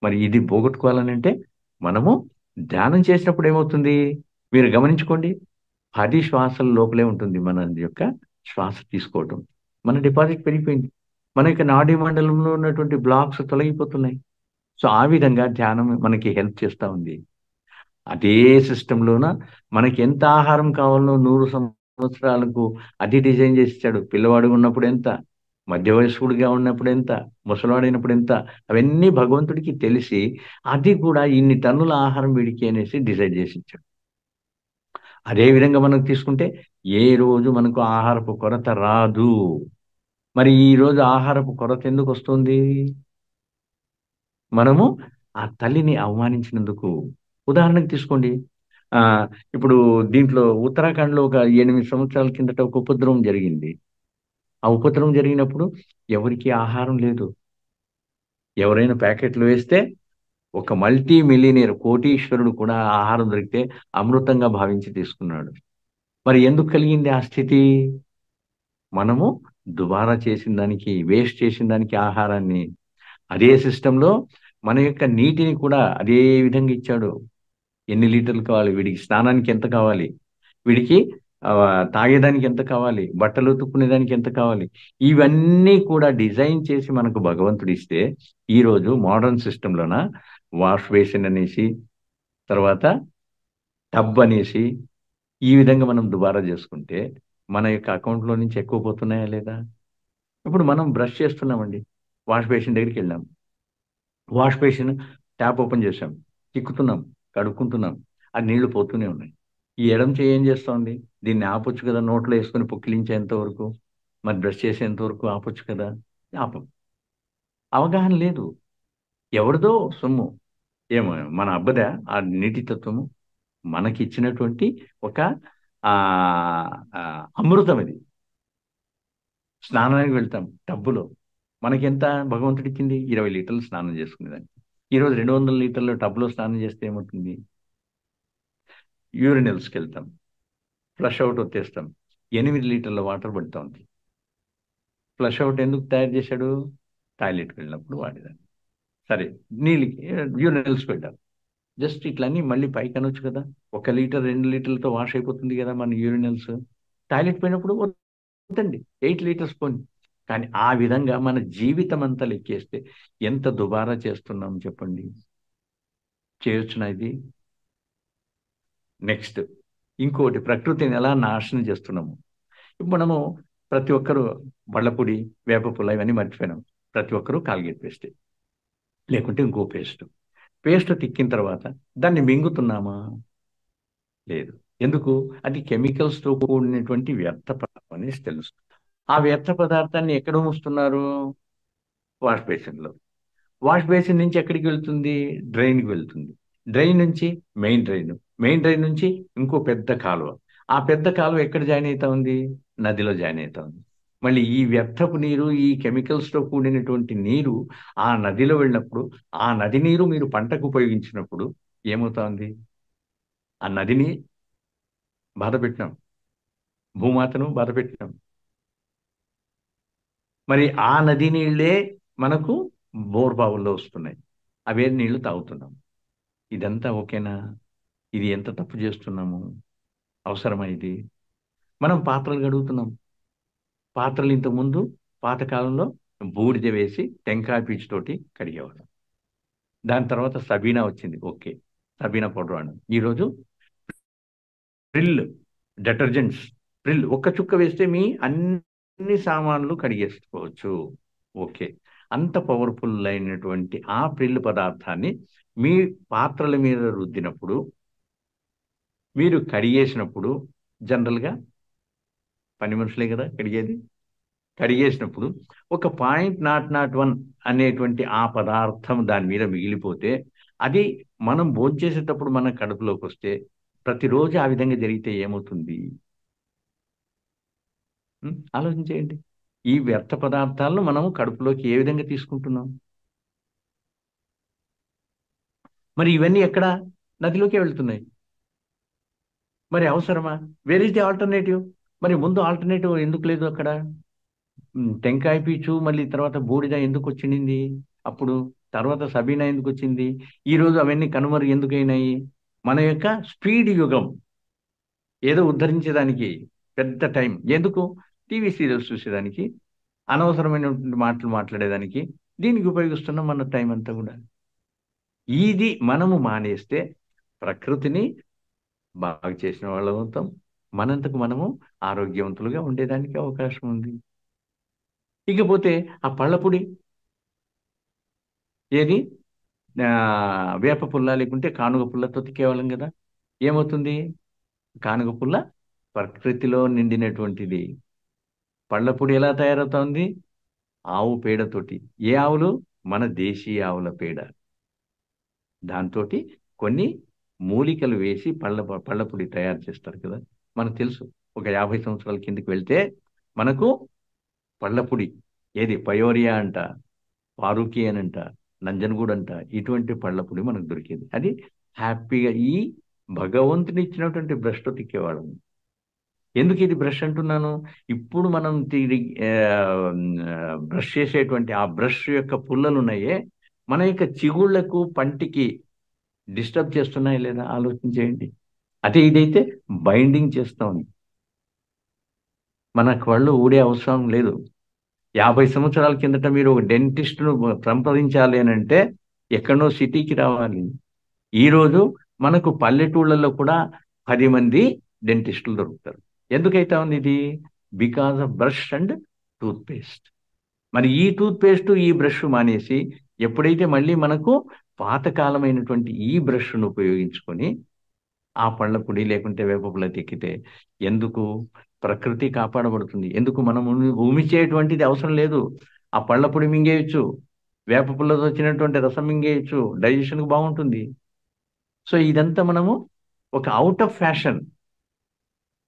మరి ఇది పోగొట్టుకోవాలనంటే మనము ధ్యానం చేసినప్పుడు ఏమవుతుంది? మీరు గమనించుకోండి. 10 శ్వాసల లోపలే ఉంటుంది మన యొక్క శ్వాస తీసుకోవటం. మన డిపాజిట్ పెరిగిపోయింది. మన యొక్క నాడీ మండలంలో ఉన్నటువంటి బ్లాక్స్ తొలగిపోతున్నాయి. సో, ఆ విధంగా ధ్యానం మనకి హెల్ప్ చేస్తా ఉంది. అదే సిస్టంలోన మనకి ఎంత ఆహారం కావాలో 100 సంవత్సరాలకు అది డిజైన్ చేసి ఇచ్చాడు. పిల్లవాడు ఉన్నప్పుడు ఎంత, మధ్య వయస్కుడిగా ఉన్నప్పుడు ఎంత, ముసలివాడైనప్పుడు ఎంత, అవన్నీ భగవంతుడికి తెలిసి అది కూడా ఇన్ని టన్నుల ఆహారం వీడికి అనేసి డిసైడ్ చేసి ఇచ్చాడు. అదే విధంగా మనం తీసుకుంటే ఏ రోజు మనకు ఆహారపు కొరత రాదు. మరి ఈ రోజు ఆహారపు కొరత ఎందుకు వస్తుంది? మనము ఆ తల్లిని అవమానించినందుకు. ఉదాహరణకు తీసుకోండి. ఆ, ఇప్పుడు దీంట్లో ఉత్తరాఖండ్లో ఒక 8 సంవత్సరాల కిందట ఒక ఉపద్రవం జరిగింది. ఆ ఉపద్రవం జరిగినప్పుడు ఎవరికి ఆహారం లేదు. ఎవరైనా ప్యాకెట్లు వేస్తే ఒక మల్టీ మిలియనీర్ కోటీశ్వరుడు కూడా ఆహారం దొరికితే అమృతంగా భావించి తీసుకున్నాడు. మరి ఎందుకు కలిగింది ఆ స్థితి? మనము దుబారా చేసిన దానికి, వేస్ట్ చేసిన దానికి ఆహారాన్ని. అదే సిస్టంలో మన యొక్క నీటిని కూడా అదే విధంగా ఇచ్చాడు. ఎన్ని లీటర్లు కావాలి, వీడికి స్నానానికి ఎంత కావాలి, వీడికి తాగేదానికి ఎంత కావాలి, బట్టలు ఉతుక్కునేదానికి ఎంత కావాలి, ఇవన్నీ కూడా డిజైన్ చేసి మనకు భగవంతుడు ఇస్తే ఈరోజు మోడర్న్ సిస్టంలోన వాష్ బేసిన్ అనేసి, తర్వాత టబ్ అనేసి, ఈ విధంగా మనం దుబారా చేసుకుంటే మన యొక్క అకౌంట్లో నుంచి ఎక్కువ పోతున్నాయా లేదా? ఇప్పుడు మనం బ్రష్ చేస్తున్నామండి, వాష్ బేసిన్ దగ్గరికి వెళ్ళాం, వాష్ బేసిన్ ట్యాప్ ఓపెన్ చేసాం, చిక్కుతున్నాం, కడుక్కుంటున్నాం, ఆ నీళ్లు పోతూనే ఉన్నాయి. ఈ ఎడం చేయి ఏం చేస్తోంది? దీన్ని ఆపొచ్చు కదా, నోట్లో వేసుకొని పుక్కిలించేంత వరకు, మరి బ్రష్ చేసేంత వరకు ఆపొచ్చు కదా, ఆపం. అవగాహన లేదు. ఎవరిదో సొమ్ము, ఏమో మన అబ్బదా ఆ నీటి తత్వము? మనకి ఇచ్చినటువంటి ఒక ఆ ఆ, అమృతం ఇది. స్నానానికి వెళ్తాం టబ్బులో, మనకెంత భగవంతుడు ఇచ్చింది? 20 లీటర్లు స్నానం చేసుకునేదాన్ని. ఈరోజు 200 లీటర్ల టబ్లో స్నానం చేస్తే ఏమవుతుంది? యూరినల్స్కి వెళ్తాం, ఫ్లష్ అవుట్ వచ్చేస్తాం, 8 లీటర్ల వాటర్ పడుతూ ఉంది. ఫ్లష్ అవుట్ ఎందుకు తయారు చేశాడు? టాయిలెట్కి వెళ్ళినప్పుడు వాడేదాన్ని. సరే, నీళ్ళకి యూరినల్స్ పెట్టారు. జస్ట్ ఇట్లన్నీ మళ్ళీ పైకి అనొచ్చు కదా, 1 లీటర్ 2 లీటర్లతో వాష్ అయిపోతుంది కదా మన యూరినల్స్. టాయిలెట్ పోయినప్పుడు వద్దండి, 8 లీటర్స్ పోండి. కానీ ఆ విధంగా మన జీవితం అంతా లెక్కేస్తే ఎంత దుబారా చేస్తున్నాం చెప్పండి? చేయొచ్చునా ఇది? నెక్స్ట్ ఇంకోటి, ప్రకృతిని ఎలా నాశనం చేస్తున్నాము. ఇప్పుడు మనము ప్రతి ఒక్కరూ బళ్ళపొడి, వేప పుల్ల ఇవన్నీ మర్చిపోయినాం. ప్రతి ఒక్కరూ కాల్గేట్ పేస్ట్, లేకుంటే ఇంకో పేస్ట్. పేస్ట్ తిక్కిన తర్వాత దాన్ని మింగుతున్నామా? లేదు. ఎందుకు? అది కెమికల్స్తో కూడినటువంటి వ్యర్థ పదార్థం అనేసి తెలుసు. ఆ వ్యర్థ పదార్థాన్ని ఎక్కడ ఉంచుతున్నారు? వాష్ బేసిన్లో. వాష్ బేసిన్ నుంచి ఎక్కడికి వెళ్తుంది? డ్రైన్కి వెళ్తుంది. డ్రైన్ నుంచి మెయిన్ డ్రైన్, మెయిన్ డ్రైన్ నుంచి ఇంకో పెద్ద కాలువ. ఆ పెద్ద కాలువ ఎక్కడ జాయిన్ అవుతా ఉంది? నదిలో జాయిన్ అవుతా ఉంది. మళ్ళీ ఈ వ్యర్థపు నీరు, ఈ కెమికల్స్తో కూడినటువంటి నీరు ఆ నదిలో వెళ్ళినప్పుడు, ఆ నది నీరు మీరు పంటకు ఉపయోగించినప్పుడు ఏమవుతా ఉంది? ఆ నదిని బాధ పెట్టినాం, భూమాతను బాధ పెట్టినాం. మరి ఆ నది నీళ్ళే మనకు బోర్ బావుల్లో వస్తున్నాయి. అవే నీళ్లు తాగుతున్నాం. ఇదంతా ఓకేనా? ఇది ఎంత తప్పు చేస్తున్నాము? అవసరమా ఇది? మనం పాత్రలు కడుగుతున్నాం. పాత్రలు ఇంతకుముందు పాతకాలంలో బూడిద వేసి టెంకాయ పీచు తోటి కడిగేవాళ్ళం. దాని తర్వాత సబీనా వచ్చింది. ఓకే, సబీనా పౌడర్ వాడాం. ఈరోజు ప్రిల్ డిటర్జెంట్స్, ప్రిల్ ఒక్క చుక్క వేస్తే మీ అన్ని సామాన్లు కడిగేసుకోవచ్చు. ఓకే, అంత పవర్ఫుల్ అయినటువంటి ఆ ప్రిల్ పదార్థాన్ని మీ పాత్రల మీద రుద్దినప్పుడు, మీరు కడిగేసినప్పుడు, జనరల్గా పని మనుషులే కదా కడిగేది, కడిగేసినప్పుడు ఒక 0.001 అనేటువంటి ఆ పదార్థం దాని మీద మిగిలిపోతే, అది మనం భోంచేసేటప్పుడు మన కడుపులోకి వస్తే, ప్రతిరోజు ఆ విధంగా జరిగితే ఏమవుతుంది? ఆలోచించేయండి. ఈ వ్యర్థ పదార్థాలను మనం కడుపులోకి ఏ విధంగా తీసుకుంటున్నాం? మరి ఇవన్నీ ఎక్కడ? నదిలోకే వెళ్తున్నాయి. మరి అవసరమా? Where is the alternative? మరి ముందు ఆల్టర్నేటివ్ ఎందుకు లేదు అక్కడ? టెంకాయ పీచు మళ్ళీ తర్వాత బూడిద ఎందుకు వచ్చింది అప్పుడు? తర్వాత సబీనా ఎందుకు వచ్చింది? ఈరోజు అవన్నీ కనుమరుగు ఎందుకైనాయి? మన యొక్క స్పీడ్ యుగం ఏదో ఉద్ధరించేదానికి పెద్ద టైం ఎందుకు? టీవీ సీరియల్స్ చూసేదానికి, అనవసరమైనటువంటి మాటలు మాట్లాడేదానికి దీనికి ఉపయోగిస్తున్నాం మన టైం అంతా కూడా. ఇది మనము మానేస్తే ప్రకృతిని బాగా చేసిన వాళ్ళం అవుతాం. మనంతకు మనము ఆరోగ్యవంతులుగా ఉండేదానికి అవకాశం ఉంది. ఇకపోతే ఆ పళ్ళపొడి ఏది? వేప పుల్ల లేకుంటే కానుగ పుల్లతో తిక్కేవాళ్ళం కదా. ఏమవుతుంది? కానుగ పుల్ల ప్రకృతిలో నిండినటువంటిది. పళ్ళపొడి ఎలా తయారవుతోంది? ఆవు పేడతోటి. ఏ ఆవులు? మన దేశీయ ఆవుల పేడ. దాంతోటి కొన్ని మూలికలు వేసి పళ్ళపొడి తయారు చేస్తారు కదా. మనకు తెలుసు, ఒక 50 సంవత్సరాల కిందకి వెళ్తే మనకు పళ్ళపొడి ఏది పయోరియా అంట, పారుకి అని అంట, నంజనగూడు అంట, ఇటువంటి పళ్ళపొడి మనకు దొరికేది. అది హ్యాపీగా ఈ భగవంతుని ఇచ్చినటువంటి బ్రష్తో తిక్కేవాళ్ళం. ఎందుకు ఇది బ్రష్ అంటున్నాను? ఇప్పుడు మనం బ్రష్ చేసేటువంటి ఆ బ్రష్ యొక్క పుల్లలు ఉన్నాయే, మన యొక్క చిగుళ్లకు పంటికి డిస్టర్బ్ చేస్తున్నాయి లేదా ఆలోచించేయండి. అదే ఇదైతే బైండింగ్ చేస్తా ఉంది. మన కళ్ళు ఊడే అవసరం లేదు. 50 సంవత్సరాల కిందట మీరు ఒక డెంటిస్ట్ను సంప్రదించాలి అని అంటే ఎక్కడో సిటీకి రావాలి. ఈరోజు మనకు పల్లెటూళ్ళలో కూడా 10 మంది డెంటిస్టులు దొరుకుతారు. ఎందుకైతా ఉంది ఇది? Because of brush and toothpaste. మరి ఈ టూత్ పేస్ట్ ఈ బ్రష్ మానేసి ఎప్పుడైతే మళ్ళీ మనకు పాతకాలమైనటువంటి ఈ బ్రష్ను ఉపయోగించుకొని ఆ పళ్ళ పొడి లేకుంటే వేప పుల్ల తెక్కితే ఎందుకు? ప్రకృతి కాపాడబడుతుంది. ఎందుకు? మనం ఊమిచ్చేటువంటిది అవసరం లేదు. ఆ పళ్ళ పొడి మింగేయచ్చు, వేప పుల్లతో వచ్చినటువంటి రసం మింగేయచ్చు, డైజెషన్కి బాగుంటుంది. సో ఇదంతా మనము ఒక అవుట్ ఆఫ్ ఫ్యాషన్,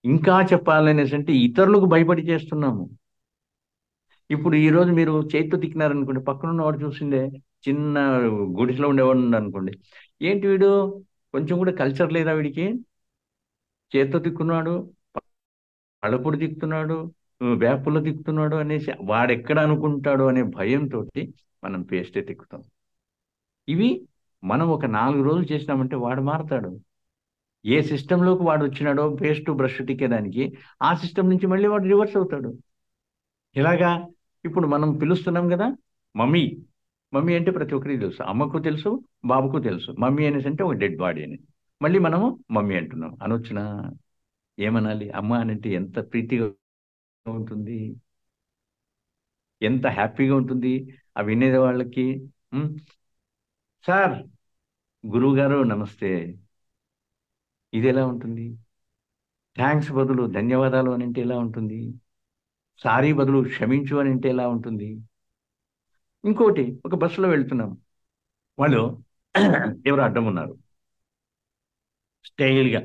ఇంకా చెప్పాలనేసి అంటే ఇతరులకు భయపడి చేస్తున్నాము. ఇప్పుడు ఈరోజు మీరు చేతితో తిక్కినారనుకోండి, పక్కనున్న వాడు చూసిందే, చిన్న గుడిసెలో ఉండేవాడు అనుకోండి, ఏంటి వీడు కొంచెం కూడా కల్చర్ లేదా వీడికి? చేత్తో తిక్కున్నాడు, పళ్ళపొడి తిక్కుతున్నాడు, వేపుల్లో తిక్కుతున్నాడు అనేసి వాడెక్కడ అనుకుంటాడు అనే భయంతో మనం పేస్టే తిక్కుతాం. ఇవి మనం ఒక 4 రోజులు చేసినామంటే వాడు మారతాడు. ఏ సిస్టంలోకి వాడు వచ్చినాడో పేస్ట్ బ్రష్ తిక్కేదానికి, ఆ సిస్టమ్ నుంచి మళ్ళీ వాడు రివర్స్ అవుతాడు. ఇలాగా ఇప్పుడు మనం పిలుస్తున్నాం కదా, మమ్మీ. మమ్మీ అంటే ప్రతి ఒక్కరికి తెలుసు, అమ్మకు తెలుసు, బాబుకు తెలుసు. మమ్మీ అనేసి అంటే ఒక డెడ్ బాడీ అని. మళ్ళీ మనము మమ్మీ అంటున్నాం. అనొచ్చునా? ఏమనాలి? అమ్మ అని అంటే ఎంత ప్రీతిగా ఉంటుంది, ఎంత హ్యాపీగా ఉంటుంది ఆ వినేది వాళ్ళకి. ఉమ్, సార్, గురువు గారు నమస్తే, ఇది ఎలా ఉంటుంది? థ్యాంక్స్ బదులు ధన్యవాదాలు అని అంటే ఎలా ఉంటుంది? సారీ బదులు క్షమించు అని అంటే ఎలా ఉంటుంది? ఇంకోటి, ఒక బస్సులో వెళ్తున్నాం, వాళ్ళు ఎవరు అడ్డం ఉన్నారు, స్టైల్గా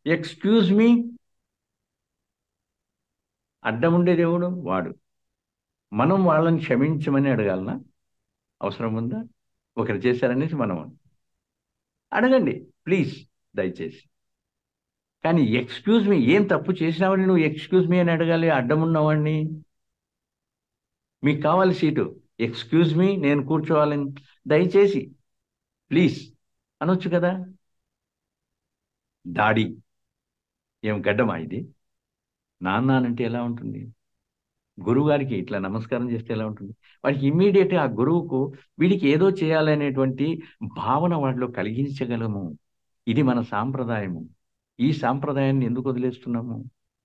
ఎక్స్క్యూజ్ మీ. అడ్డం ఉండేది ఎవడు? వాడు. మనం వాళ్ళని క్షమించమని అడగాలనా? అవసరం ఉందా? ఒకరు చేశారనేసి మనం అడగండి ప్లీజ్, దయచేసి. కానీ ఎక్స్క్యూజ్ మీ, ఏం తప్పు చేసినావని నువ్వు ఎక్స్క్యూజ్ మీ అని అడగాలి అడ్డం ఉన్నవాడిని? మీకు కావాలి సీటు, ఎక్స్క్యూజ్ మీ నేను కూర్చోవాలని, దయచేసి ప్లీజ్ అనొచ్చు కదా. దాడి ఏం గడ్డమా ఇది? నాన్న అంటే ఎలా ఉంటుంది? గురువు గారికి ఇట్లా నమస్కారం చేస్తే ఎలా ఉంటుంది? వాడికి ఇమ్మీడియట్‌గా ఆ గురువుకు వీడికి ఏదో చేయాలనేటువంటి భావన వాడిలో కలిగించగలము. ఇది మన సాంప్రదాయము. ఈ సాంప్రదాయాన్ని ఎందుకు వదిలేస్తున్నాము?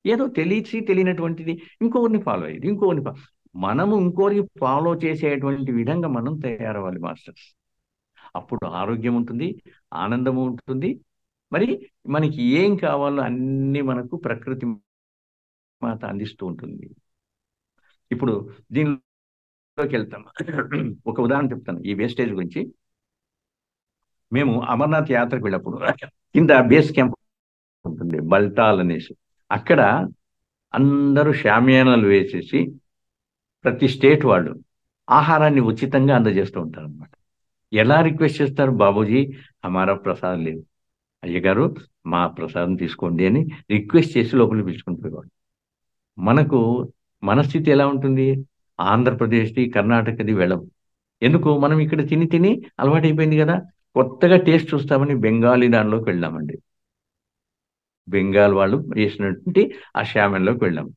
ఏదో తెలిసి తెలియనటువంటిది ఇంకొకరిని ఫాలో అయ్యేది. మనము ఇంకోరికి ఫాలో చేసేటువంటి విధంగా మనం తయారవ్వాలి మాస్టర్స్. అప్పుడు ఆరోగ్యం ఉంటుంది, ఆనందము ఉంటుంది. మరి మనకి ఏం కావాలో అన్నీ మనకు ప్రకృతి మాత అందిస్తూ ఉంటుంది. ఇప్పుడు దీనిలోకెళ్తాం. ఒక ఉదాహరణ చెప్తాను ఈ వేస్టేజ్ గురించి. మేము అమర్నాథ్ యాత్రకు వెళ్ళినప్పుడు కింద బేస్ క్యాంప్ ఉంటుంది. బల్టాల్ అనేసి. అక్కడ అందరూ షామియానాలు వేసేసి ప్రతి స్టేట్ వాళ్ళు ఆహారాన్ని ఉచితంగా అందజేస్తూ ఉంటారనమాట. ఎలా రిక్వెస్ట్ చేస్తారు? బాబూజీ హమారా ప్రసాద్ లేదు. అయ్యగారు మా ప్రసాదం తీసుకోండి అని రిక్వెస్ట్ చేసి లోపలికి పిలుచుకుని పోయేవాడు. మనకు మన స్థితి ఎలా ఉంటుంది? ఆంధ్రప్రదేశ్‌ది, కర్ణాటకది వెళ్ళం. ఎందుకు? మనం ఇక్కడ తిని తిని అలవాటైపోయింది కదా! కొత్తగా టేస్ట్ చూస్తామని బెంగాలీ దానిలోకి వెళ్ళామండి. బెంగాల్ వాళ్ళు చేసినటువంటి ఆ షామెన్‌లోకి వెళ్ళాం.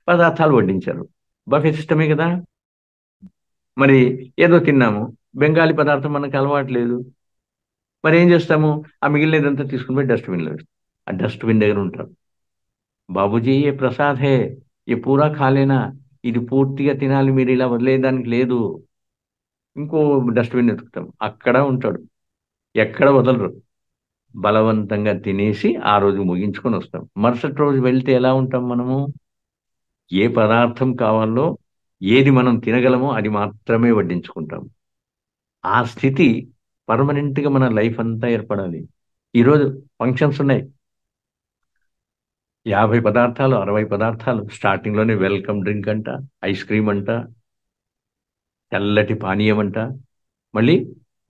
పదార్థాలు వడ్డించారు. బఫే సిస్టమే కదా! మరి ఏదో తిన్నాము. బెంగాలీ పదార్థం మనకు అలవాటు లేదు. మరేం చేస్తాము? ఆ మిగిలినదంతా తీసుకొని పోయి డస్ట్‌బిన్‌లో వేస్తాం. ఆ డస్ట్‌బిన్ దగ్గర ఉంటారు. బాబూజీ యే ప్రసాద్ హై. యే పూరా ఖా లేనా. ఇది పూర్తిగా తినాలి. మీరు ఇలా వదిలేయడానికి లేదు. ఇంకో డస్ట్‌బిన్ వెతుకుతాం. అక్కడ ఉంటాడు. ఎక్కడ వదలరు. బలవంతంగా తినేసి ఆ రోజు ముగించుకొని వస్తాం. మరుసటి రోజు వెళ్తే ఎలా ఉంటాం మనము? ఏ పదార్థం కావాలో, ఏది మనం తినగలమో అది మాత్రమే వడ్డించుకుంటాం. ఆ స్థితి పర్మనెంట్‌గా మన లైఫ్ అంతా ఏర్పడాలి. ఈరోజు ఫంక్షన్స్ ఉన్నాయి. 50 పదార్థాలు, 60 పదార్థాలు స్టార్టింగ్‌లోనే వెల్కమ్ డ్రింక్ అంట, ఐస్ క్రీమ్ అంట, చల్లటి పానీయం అంట, మళ్ళీ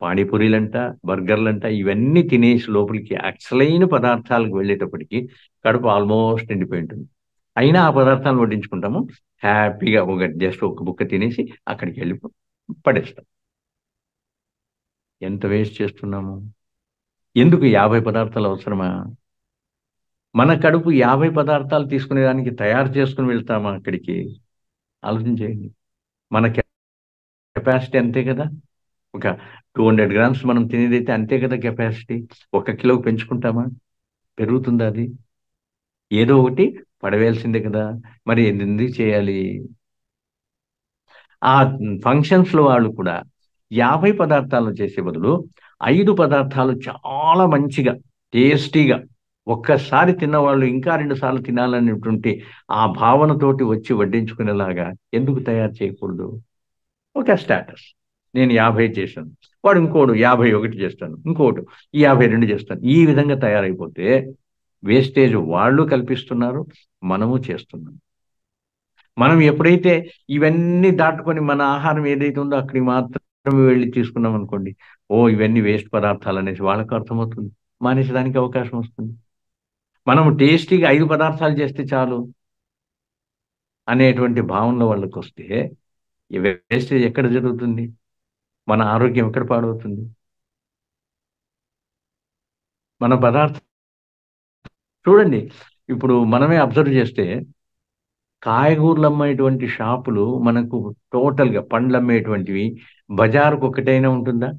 పానీపూరీలంట, బర్గర్‌లంట ఇవన్నీ తినేసి లోపలికి అసలైన పదార్థాలకు వెళ్ళేటప్పటికి కడుపు ఆల్మోస్ట్ నిండిపోయి ఉంటుంది. అయినా ఆ పదార్థాలను వడ్డించుకుంటాము. హ్యాపీగా జస్ట్ ఒక బుక్క తినేసి అక్కడికెళ్ళి పడేస్తాం. ఎంత వేస్ట్ చేస్తున్నాము? ఎందుకు 50 పదార్థాలు అవసరమా? మన కడుపు 50 పదార్థాలు తీసుకునేదానికి తయారు చేసుకొని వెళ్తామా అక్కడికి? ఆలోచన చేయండి. మన కెపాసిటీ అంతే కదా! ఒక 200 గ్రామ్స్ మనం తినేదైతే అంతే కదా కెపాసిటీ. 1 కిలోకి పెంచుకుంటామా? పెరుగుతుందా అది? ఏదో ఒకటి పడవేయాల్సిందే కదా! మరి ఎందుకు చేయాలి? ఆ ఫంక్షన్స్‌లో వాళ్ళు కూడా 50 పదార్థాలు చేసే బదులు 5 పదార్థాలు చాలా మంచిగా, టేస్టీగా ఒక్కసారి తిన్నవాళ్ళు ఇంకా 2 సార్లు తినాలనేటువంటి ఆ భావనతోటి వచ్చి వడ్డించుకునేలాగా ఎందుకు తయారు చేయకూడదు? ఒక స్టేటస్. నేను 50 చేశాను. వాడు ఇంకోడు 51 చేస్తాను. ఇంకోడు 52 చేస్తాను. ఈ విధంగా తయారైపోతే వేస్టేజ్ వాళ్ళు కల్పిస్తున్నారు. మనము చేస్తున్నాం. మనం ఎప్పుడైతే ఇవన్నీ దాటుకొని మన ఆహారం ఏదైతే ఉందో అక్కడికి మాత్రమే వెళ్లి తీసుకున్నాం అనుకోండి. ఓహ్! ఇవన్నీ వేస్ట్ పదార్థాలనేసి వాళ్ళకి అర్థమవుతుంది. మానేసేదానికి అవకాశం వస్తుంది. మనం టేస్టీగా 5 పదార్థాలు చేస్తే చాలు అనేటువంటి భావనలో వాళ్ళకొస్తే ఈ వేస్టేజ్ ఎక్కడ జరుగుతుంది? మన ఆరోగ్యం ఎక్కడ పాడవుతుంది? మన పదార్థం చూడండి. ఇప్పుడు మనమే అబ్జర్వ్ చేస్తే కాయగూరలు అమ్మేటువంటి షాపులు మనకు టోటల్‌గా పండ్లమ్మేటువంటివి బజారుకు ఒకటైనా ఉంటుందా?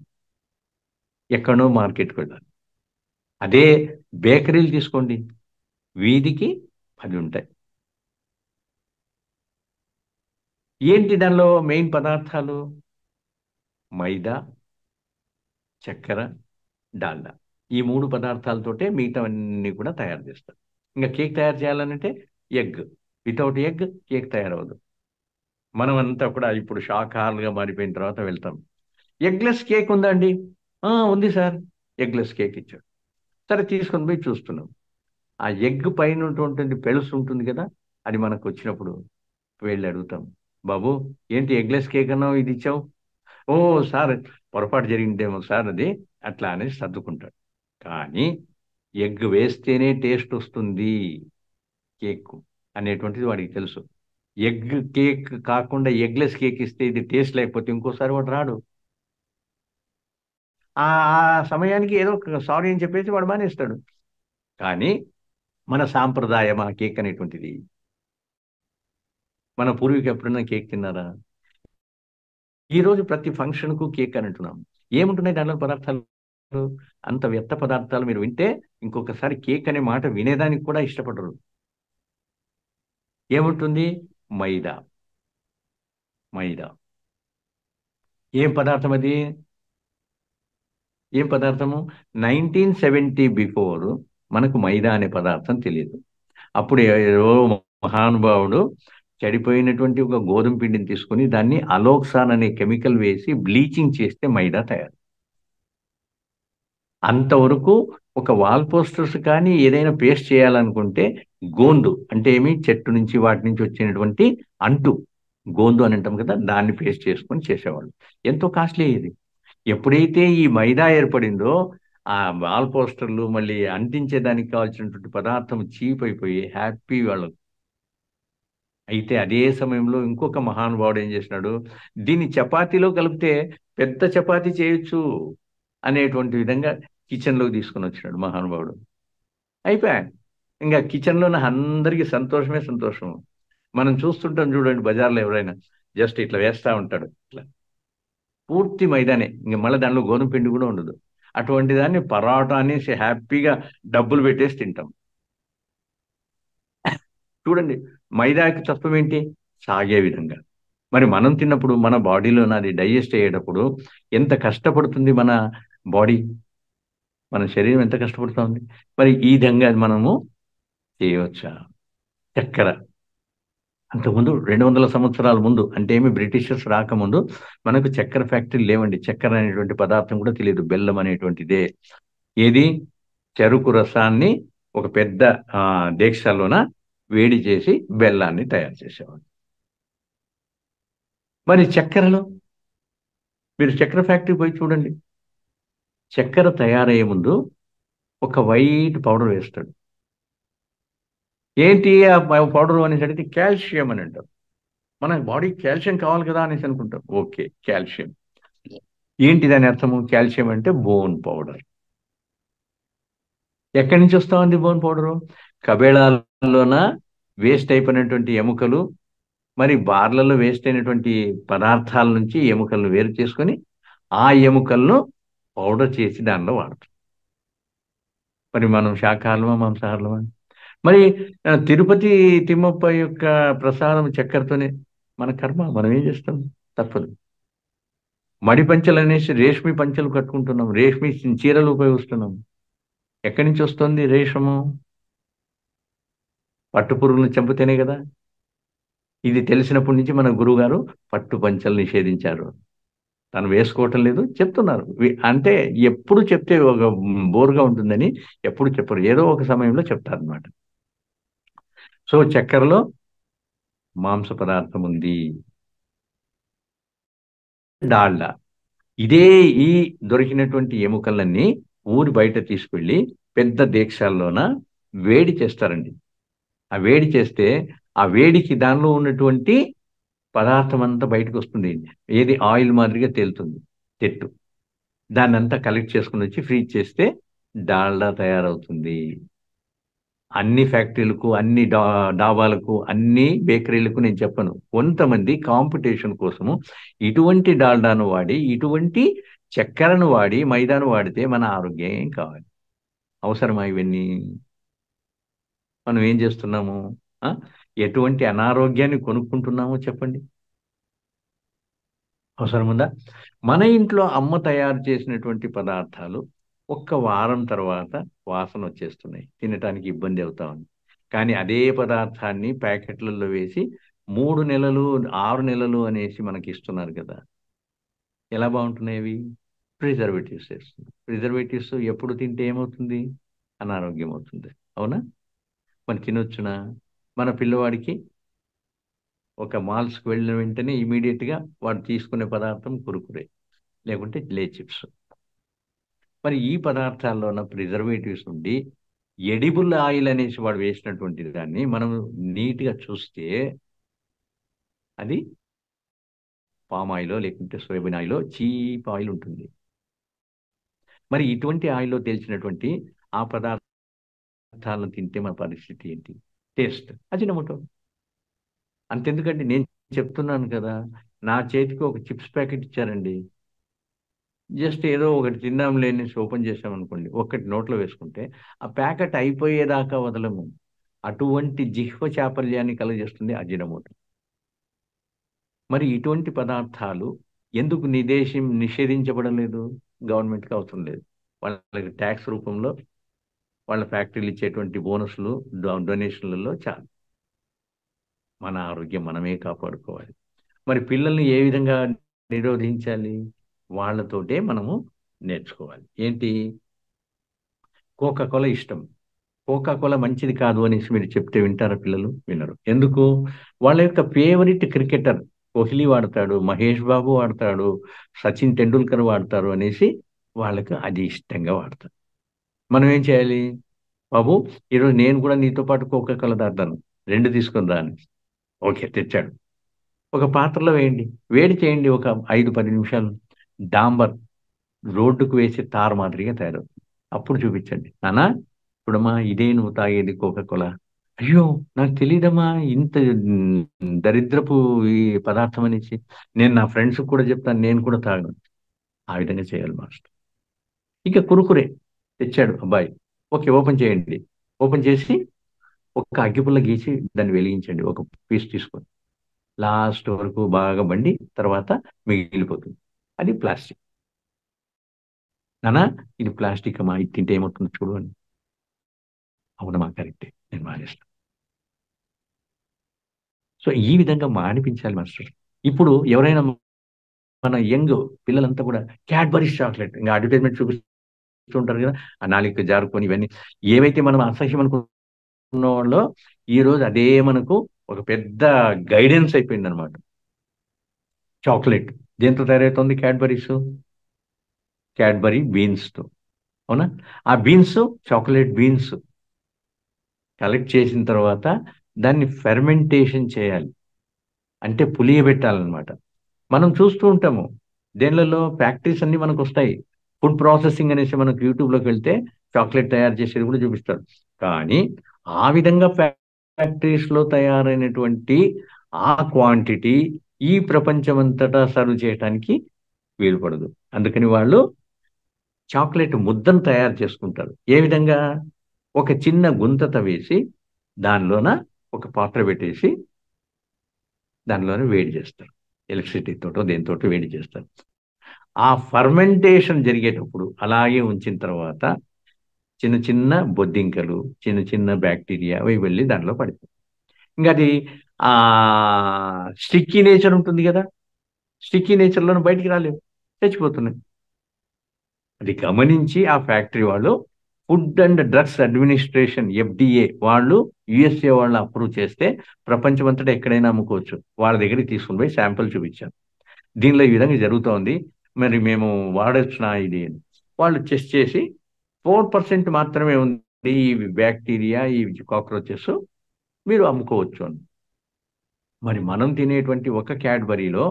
ఎక్కడో మార్కెట్‌కి వెళ్ళాలి. అదే బేకరీలు తీసుకోండి. వీధికి 10 ఉంటాయి. ఏంటి దానిలో మెయిన్ పదార్థాలు? మైదా, చక్కెర, డాల్డా. ఈ 3 పదార్థాలతోటే మిగతావన్నీ కూడా తయారు చేస్తారు. ఇంక కేక్ తయారు చేయాలనంటే ఎగ్. వితౌట్ ఎగ్ కేక్ తయారవ్వదు. మనమంతా కూడా ఇప్పుడు శాకాహారులుగా మారిపోయిన తర్వాత వెళ్తాం. ఎగ్‌లెస్ కేక్ ఉందా అండి? ఆ! ఉంది సార్. ఎగ్‌లెస్ కేక్ ఇచ్చాడు. సరే తీసుకొని పోయి చూస్తున్నాం. ఆ ఎగ్ పైన ఉన్నటువంటి పెళుసు ఉంటుంది కదా! అది మనకొచ్చినప్పుడు వెళ్లి అడుగుతాం. బాబు ఏంటి ఎగ్‌లెస్ కేక్ అన్నావు ఇది ఇచ్చావు? ఓహ్! సార్ పొరపాటు జరిగిందేమో సార్ అది. అట్లా అనేసి సర్దుకుంటాడు. కానీ ఎగ్ వేస్తేనే టేస్ట్ వస్తుంది కేకు అనేటువంటిది వాడికి తెలుసు. ఎగ్ కేక్ కాకుండా ఎగ్‌లెస్ కేక్ ఇస్తే ఇది టేస్ట్ లేకపోతే ఇంకోసారి వాడు రాడు. ఆ ఆ సమయానికి ఏదో ఒక సారీ అని చెప్పేసి వాడు మానేస్తాడు. కానీ మన సాంప్రదాయం ఆ కేక్ అనేటువంటిది. మన పూర్వీకులు ఎప్పుడైనా కేక్ తిన్నారా? ఈ రోజు ప్రతి ఫంక్షన్‌కు కేక్ అని అంటున్నాం. ఏముంటున్నాయి దాంట్లో పదార్థాలు? అంత వ్యర్థ పదార్థాలు మీరు వింటే ఇంకొకసారి కేక్ అనే మాట వినేదానికి కూడా ఇష్టపడరు. ఏముంటుంది? మైదా. మైదా. ఏం పదార్థం అది? ఏం పదార్థము? 1970 బిఫోర్ మనకు మైదా అనే పదార్థం తెలీదు. అప్పుడు ఎవరో మహానుభావుడు చెడిపోయినటువంటి ఒక గోధుమ పిండిని తీసుకొని దాన్ని అలోక్సాన్ అనే కెమికల్ వేసి బ్లీచింగ్ చేస్తే మైదా తయారు. అంతవరకు ఒక వాల్ పోస్టర్స్ కానీ ఏదైనా పేస్ట్ చేయాలనుకుంటే గోందు అంటే ఏమి చెట్టు నుంచి వాటి నుంచి వచ్చినటువంటి అంటు గోందు అని అంటాం కదా, దాన్ని పేస్ట్ చేసుకొని చేసేవాళ్ళు. ఎంతో కాస్ట్లీ ఇది. ఎప్పుడైతే ఈ మైదా ఏర్పడిందో ఆ వాల్ పోస్టర్లు మళ్ళీ అంటించేదానికి కావాల్సినటువంటి పదార్థం చీప్ అయిపోయి హ్యాపీ వాళ్ళు. అయితే అదే సమయంలో ఇంకొక మహానుభావుడు ఏం చేసినాడు, దీన్ని చపాతీలో కలిపితే పెద్ద చపాతీ చేయొచ్చు అనేటువంటి విధంగా కిచెన్లోకి తీసుకొని వచ్చినాడు మహానుభావుడు. అయిపోయా. ఇంకా కిచెన్లోనే అందరికీ సంతోషమే సంతోషం. మనం చూస్తుంటాం చూడండి బజార్లో ఎవరైనా జస్ట్ ఇట్లా వేస్తా ఉంటాడు ఇట్లా పూర్తి మైదానే, ఇంక మళ్ళీ దానిలో గోధుమ పిండి కూడా ఉండదు. అటువంటి దాన్ని పరాటా అనేసి హ్యాపీగా డబ్బులు పెట్టేసి తింటాం. చూడండి మైదాకి తత్వం ఏంటి? సాగే విధంగా. మరి మనం తిన్నప్పుడు మన బాడీలో అది డైజెస్ట్ అయ్యేటప్పుడు ఎంత కష్టపడుతుంది మన బాడీ, మన శరీరం ఎంత కష్టపడుతుంది. మరి ఈ విధంగా మనము చేయవచ్చా? చక్కెర అంతకుముందు 200 సంవత్సరాల ముందు అంటే ఏమి బ్రిటిషర్స్ రాకముందు మనకు చక్కెర ఫ్యాక్టరీ లేవండి. చక్కెర అనేటువంటి పదార్థం కూడా తెలియదు. బెల్లం అనేటువంటిదే. ఏది? చెరుకు రసాన్ని ఒక పెద్ద దీక్షలోన వేడి చేసి బెల్లాన్ని తయారు చేసేవాడు. మరి చక్కెరలో మీరు చక్కెర ఫ్యాక్టరీ పోయి చూడండి. చక్కెర తయారయ్యే ముందు ఒక వైట్ పౌడర్ వేస్తాడు. ఏంటి ఆ పౌడర్ అనేసి అడిగితే కాల్షియం అని అంటారు. మన బాడీకి కాల్షియం కావాలి కదా అనేసి అనుకుంటాం. Okay, calcium. ఏంటి దాని అర్థము? కాల్షియం అంటే బోన్ పౌడర్. ఎక్కడి నుంచి వస్తా ఉంది బోన్ పౌడరు? కబేళాల్లోన వేస్ట్ అయిపోయినటువంటి ఎముకలు, మరి బార్లలో వేస్ట్ అయినటువంటి పదార్థాల నుంచి ఎముకలను వేరు చేసుకొని ఆ ఎముకలను పౌడర్ చేసి దానిలో వాడతాం. మరి మనం శాకాహారమా మాంసాహారమా? మరి తిరుపతి తిమ్మప్ప యొక్క ప్రసాదం చక్కెరతోనే. మన కర్మ, మనం ఏం చేస్తాం? తప్పదు. మడి పంచలు అనేసి రేష్మి పంచలు కట్టుకుంటున్నాం, రేష్మి చీరలు ఉపయోగిస్తున్నాం. ఎక్కడి నుంచి వస్తుంది రేషము? పట్టు పురుగులను చంపితేనే కదా. ఇది తెలిసినప్పటి నుంచి మన గురువుగారు పట్టు పంచలు నిషేధించారు. తను వేసుకోవటం లేదు చెప్తున్నారు. అంటే ఎప్పుడు చెప్తే ఒక బోర్గా ఉంటుందని ఎప్పుడు చెప్పరు, ఏదో ఒక సమయంలో చెప్తారనమాట. సో చక్కెరలో మాంస పదార్థం ఉంది. డాల్డా. ఇదే ఈ దొరికినటువంటి ఎముకలన్నీ ఊరి బయట తీసుకెళ్ళి పెద్ద దీక్షల్లోన వేడి చేస్తారండి. ఆ వేడి చేస్తే ఆ వేడికి దానిలో ఉన్నటువంటి పదార్థం అంతా బయటకు వస్తుంది. ఏది? ఆయిల్ మాదిరిగా తేలుతుంది చెట్టు. దాన్నంతా కలెక్ట్ చేసుకుని వచ్చి ఫ్రీజ్ చేస్తే డాల్డా తయారవుతుంది. అన్ని ఫ్యాక్టరీలకు, అన్ని డాబాలకు, అన్ని బేకరీలకు నేను చెప్పను. కొంతమంది కాంపిటీషన్ కోసము ఇటువంటి డాల్డాను వాడి, ఇటువంటి చక్కెరను వాడి, మైదాను వాడితే మన ఆరోగ్యం ఏం కావాలి? అవసరమా ఇవన్నీ? మనం ఏం చేస్తున్నాము? ఆ? ఎటువంటి అనారోగ్యాన్ని కొనుక్కుంటున్నామో చెప్పండి. అవసరం ఉందా? మన ఇంట్లో అమ్మ తయారు చేసినటువంటి పదార్థాలు ఒక్క వారం తర్వాత వాసన వచ్చేస్తున్నాయి, తినటానికి ఇబ్బంది అవుతా ఉంది. కానీ అదే పదార్థాన్ని ప్యాకెట్లలో వేసి 3 నెలలు 6 నెలలు అనేసి మనకి ఇస్తున్నారు కదా. ఎలా బాగుంటున్నాయి అవి? ప్రిజర్వేటివ్స్ వేస్తుంది. ప్రిజర్వేటివ్స్ ఎప్పుడు తింటే ఏమవుతుంది? అనారోగ్యం అవుతుంది. అవునా? మరి తినొచ్చునా? మన పిల్లవాడికి ఒక మాల్స్కి వెళ్ళిన వెంటనే ఇమీడియట్గా వాడు తీసుకునే పదార్థం కురుకురే, లేకుంటే లే చిప్స్. మరి ఈ పదార్థాల్లో ఉన్న ప్రిజర్వేటివ్స్ ఉండి ఎడిబుల్ ఆయిల్ అనేసి వాడు వేసినటువంటి దాన్ని మనం నీట్గా చూస్తే అది పామ్ ఆయిలో లేకుంటే సోయాబీన్ ఆయిలో చీప్ ఆయిల్ ఉంటుంది. మరి ఇటువంటి ఆయిల్లో తెలిసినటువంటి ఆ పదార్థాలను తింటే మన పరిస్థితి ఏంటి? Taste Ajinomoto. అంతెందుకండి, నేను చెప్తున్నాను కదా, నా చేతికి ఒక చిప్స్ ప్యాకెట్ ఇచ్చారండి. జస్ట్ ఏదో ఒకటి తిందాం లేనేసి ఓపెన్ చేసామనుకోండి, ఒక్కటి నోట్లో వేసుకుంటే ఆ ప్యాకెట్ అయిపోయేదాకా వదలము. అటువంటి జిహ్వ చాపల్యాన్ని కలుగజేస్తుంది అజినోమోటో. మరి ఇటువంటి పదార్థాలు ఎందుకు నిషేధించబడలేదు? గవర్నమెంట్‌కి అవసరం లేదు. వాళ్ళకి ట్యాక్స్ రూపంలో వాళ్ళ ఫ్యాక్టరీలు ఇచ్చేటువంటి బోనస్‌లు, డొనేషన్‌లలో చాలు. మన ఆరోగ్యం మనమే కాపాడుకోవాలి. మరి పిల్లల్ని ఏ విధంగా నిరోధించాలి? వాళ్ళతోటే మనము నేర్చుకోవాలి. ఏంటి? కోకా కోలా ఇష్టం. కోకా కోలా మంచిది కాదు అనేసి మీరు చెప్తే వింటారా పిల్లలు? వినరు. ఎందుకు? వాళ్ళ యొక్క ఫేవరెట్ క్రికెటర్ కోహ్లీ వాడతాడు, మహేష్ బాబు వాడతాడు, సచిన్ టెండూల్కర్ వాడతారు అనేసి వాళ్ళకి అది ఇష్టంగా వాడతారు. మనం ఏం చేయాలి? బాబు, ఈరోజు నేను కూడా నీతో పాటు కోకా కోలా తాగుతాను. 2 తీసుకొని రా అనేసి. ఓకే, తెచ్చాడు. ఒక పాత్రలో వేయండి. వేడి చేయండి ఒక 5, 10 నిమిషాలు. డాంబర్ రోడ్డుకు వేసే తారు మాదిరిగా తయారవుతుంది. అప్పుడు చూపించండి. నాన్న, చూడమ్మా, ఇదే నువ్వు తాగేది కోకా కోలా. అయ్యో! నాకు తెలీదమ్మా ఇంత దరిద్రపు ఈ పదార్థం అనేసి. నేను నా ఫ్రెండ్స్‌కి కూడా చెప్తాను. నేను కూడా తాగను. ఆ విధంగా చేయాలి మాస్టర్. ఇక కురుకురే తెచ్చాడు అబ్బాయి. ఓకే, ఓపెన్ చేయండి. ఓపెన్ చేసి ఒక అగ్గిపుల్ల గీసి దాన్ని వెలిగించండి. ఒక పీస్ తీసుకొని. లాస్ట్ వరకు బాగా బండి తర్వాత మిగిలిపోతుంది. అది ప్లాస్టిక్. నాన్న, ఇది ప్లాస్టిక్ అమ్మా, ఇది తింటే ఏమవుతుందో చూడు అని. అవునమ్మా, కరెక్టే, నేను మానేస్తా. సో ఈ విధంగా మానిపించాలి మాస్టర్. ఇప్పుడు ఎవరైనా మన యంగ్ పిల్లలంతా కూడా క్యాడ్బరీస్ చాక్లెట్ ఇంకా అడ్వర్టైజ్మెంట్ చూపిస్తుంటారు కదా, ఆ నాలుక జారుకొని ఇవన్నీ ఏవైతే మనం అసహ్యం అనుకున్నవాళ్ళో ఈ రోజు అదే మనకు ఒక పెద్ద గైడెన్స్ అయిపోయింది అనమాట. చాక్లెట్ దేంతో తయారవుతుంది? క్యాడ్బరీస్, క్యాడ్బరీ బీన్స్‌తో. అవునా? ఆ బీన్స్, చాక్లెట్ బీన్స్ కలెక్ట్ చేసిన తర్వాత దాన్ని ఫెర్మెంటేషన్ చేయాలి. అంటే పులియబెట్టాలన్నమాట. మనం చూస్తూ ఉంటాము. దేన్లలో ఫ్యాక్టరీస్ అన్నీ మనకొస్తాయి. ఫుడ్ ప్రాసెసింగ్ అనేసి మనకు యూట్యూబ్‌లోకి వెళ్తే చాక్లేట్ తయారు చేసేది కూడా చూపిస్తాడు. కానీ ఆ విధంగా ఫ్యాక్టరీస్‌లో తయారైనటువంటి ఆ క్వాంటిటీ ఈ ప్రపంచమంతటా సర్వ్ చేయటానికి వీలు పడదు. అందుకని వాళ్ళు చాక్లేట్ ముద్దను తయారు చేసుకుంటారు. ఏ విధంగా? ఒక చిన్న గుంత తవ్వేసి దానిలోన ఒక పాత్ర పెట్టేసి దానిలోనే వేడి చేస్తారు. ఎలక్ట్రిసిటీ తోటో దేనితోటో వేడి చేస్తారు. ఆ ఫర్మెంటేషన్ జరిగేటప్పుడు అలాగే ఉంచిన తర్వాత చిన్న చిన్న బొద్దింకలు, చిన్న చిన్న బ్యాక్టీరియా అవి వెళ్ళి దాంట్లో పడిపోతాయి. ఇంక అది స్టిక్కీ నేచర్ ఉంటుంది గదా! స్టిక్కీ నేచర్‌లోని బయటికి రాలేవు. చచ్చిపోతున్నాయి. అది గమనించి ఆ ఫ్యాక్టరీ వాళ్ళు food and drugs administration FDA వాళ్ళు, యూఎస్ఏ వాళ్ళు అప్రూవ్ చేస్తే ప్రపంచమంతటా ఎక్కడైనా అమ్ముకోవచ్చు. వాళ్ళ దగ్గరికి తీసుకొని పోయి శాంపిల్ చూపించాను. దీనిలో ఈ విధంగా జరుగుతోంది. మరి మేము వాడొచ్చునా ఇది అని. వాళ్ళు టెస్ట్ చేసి 4% మాత్రమే ఉంది ఈ బ్యాక్టీరియా, ఈ కాక్రోచెస్, మీరు అమ్ముకోవచ్చు అని. మరి మనం తినేటువంటి ఒక క్యాడ్బరీలో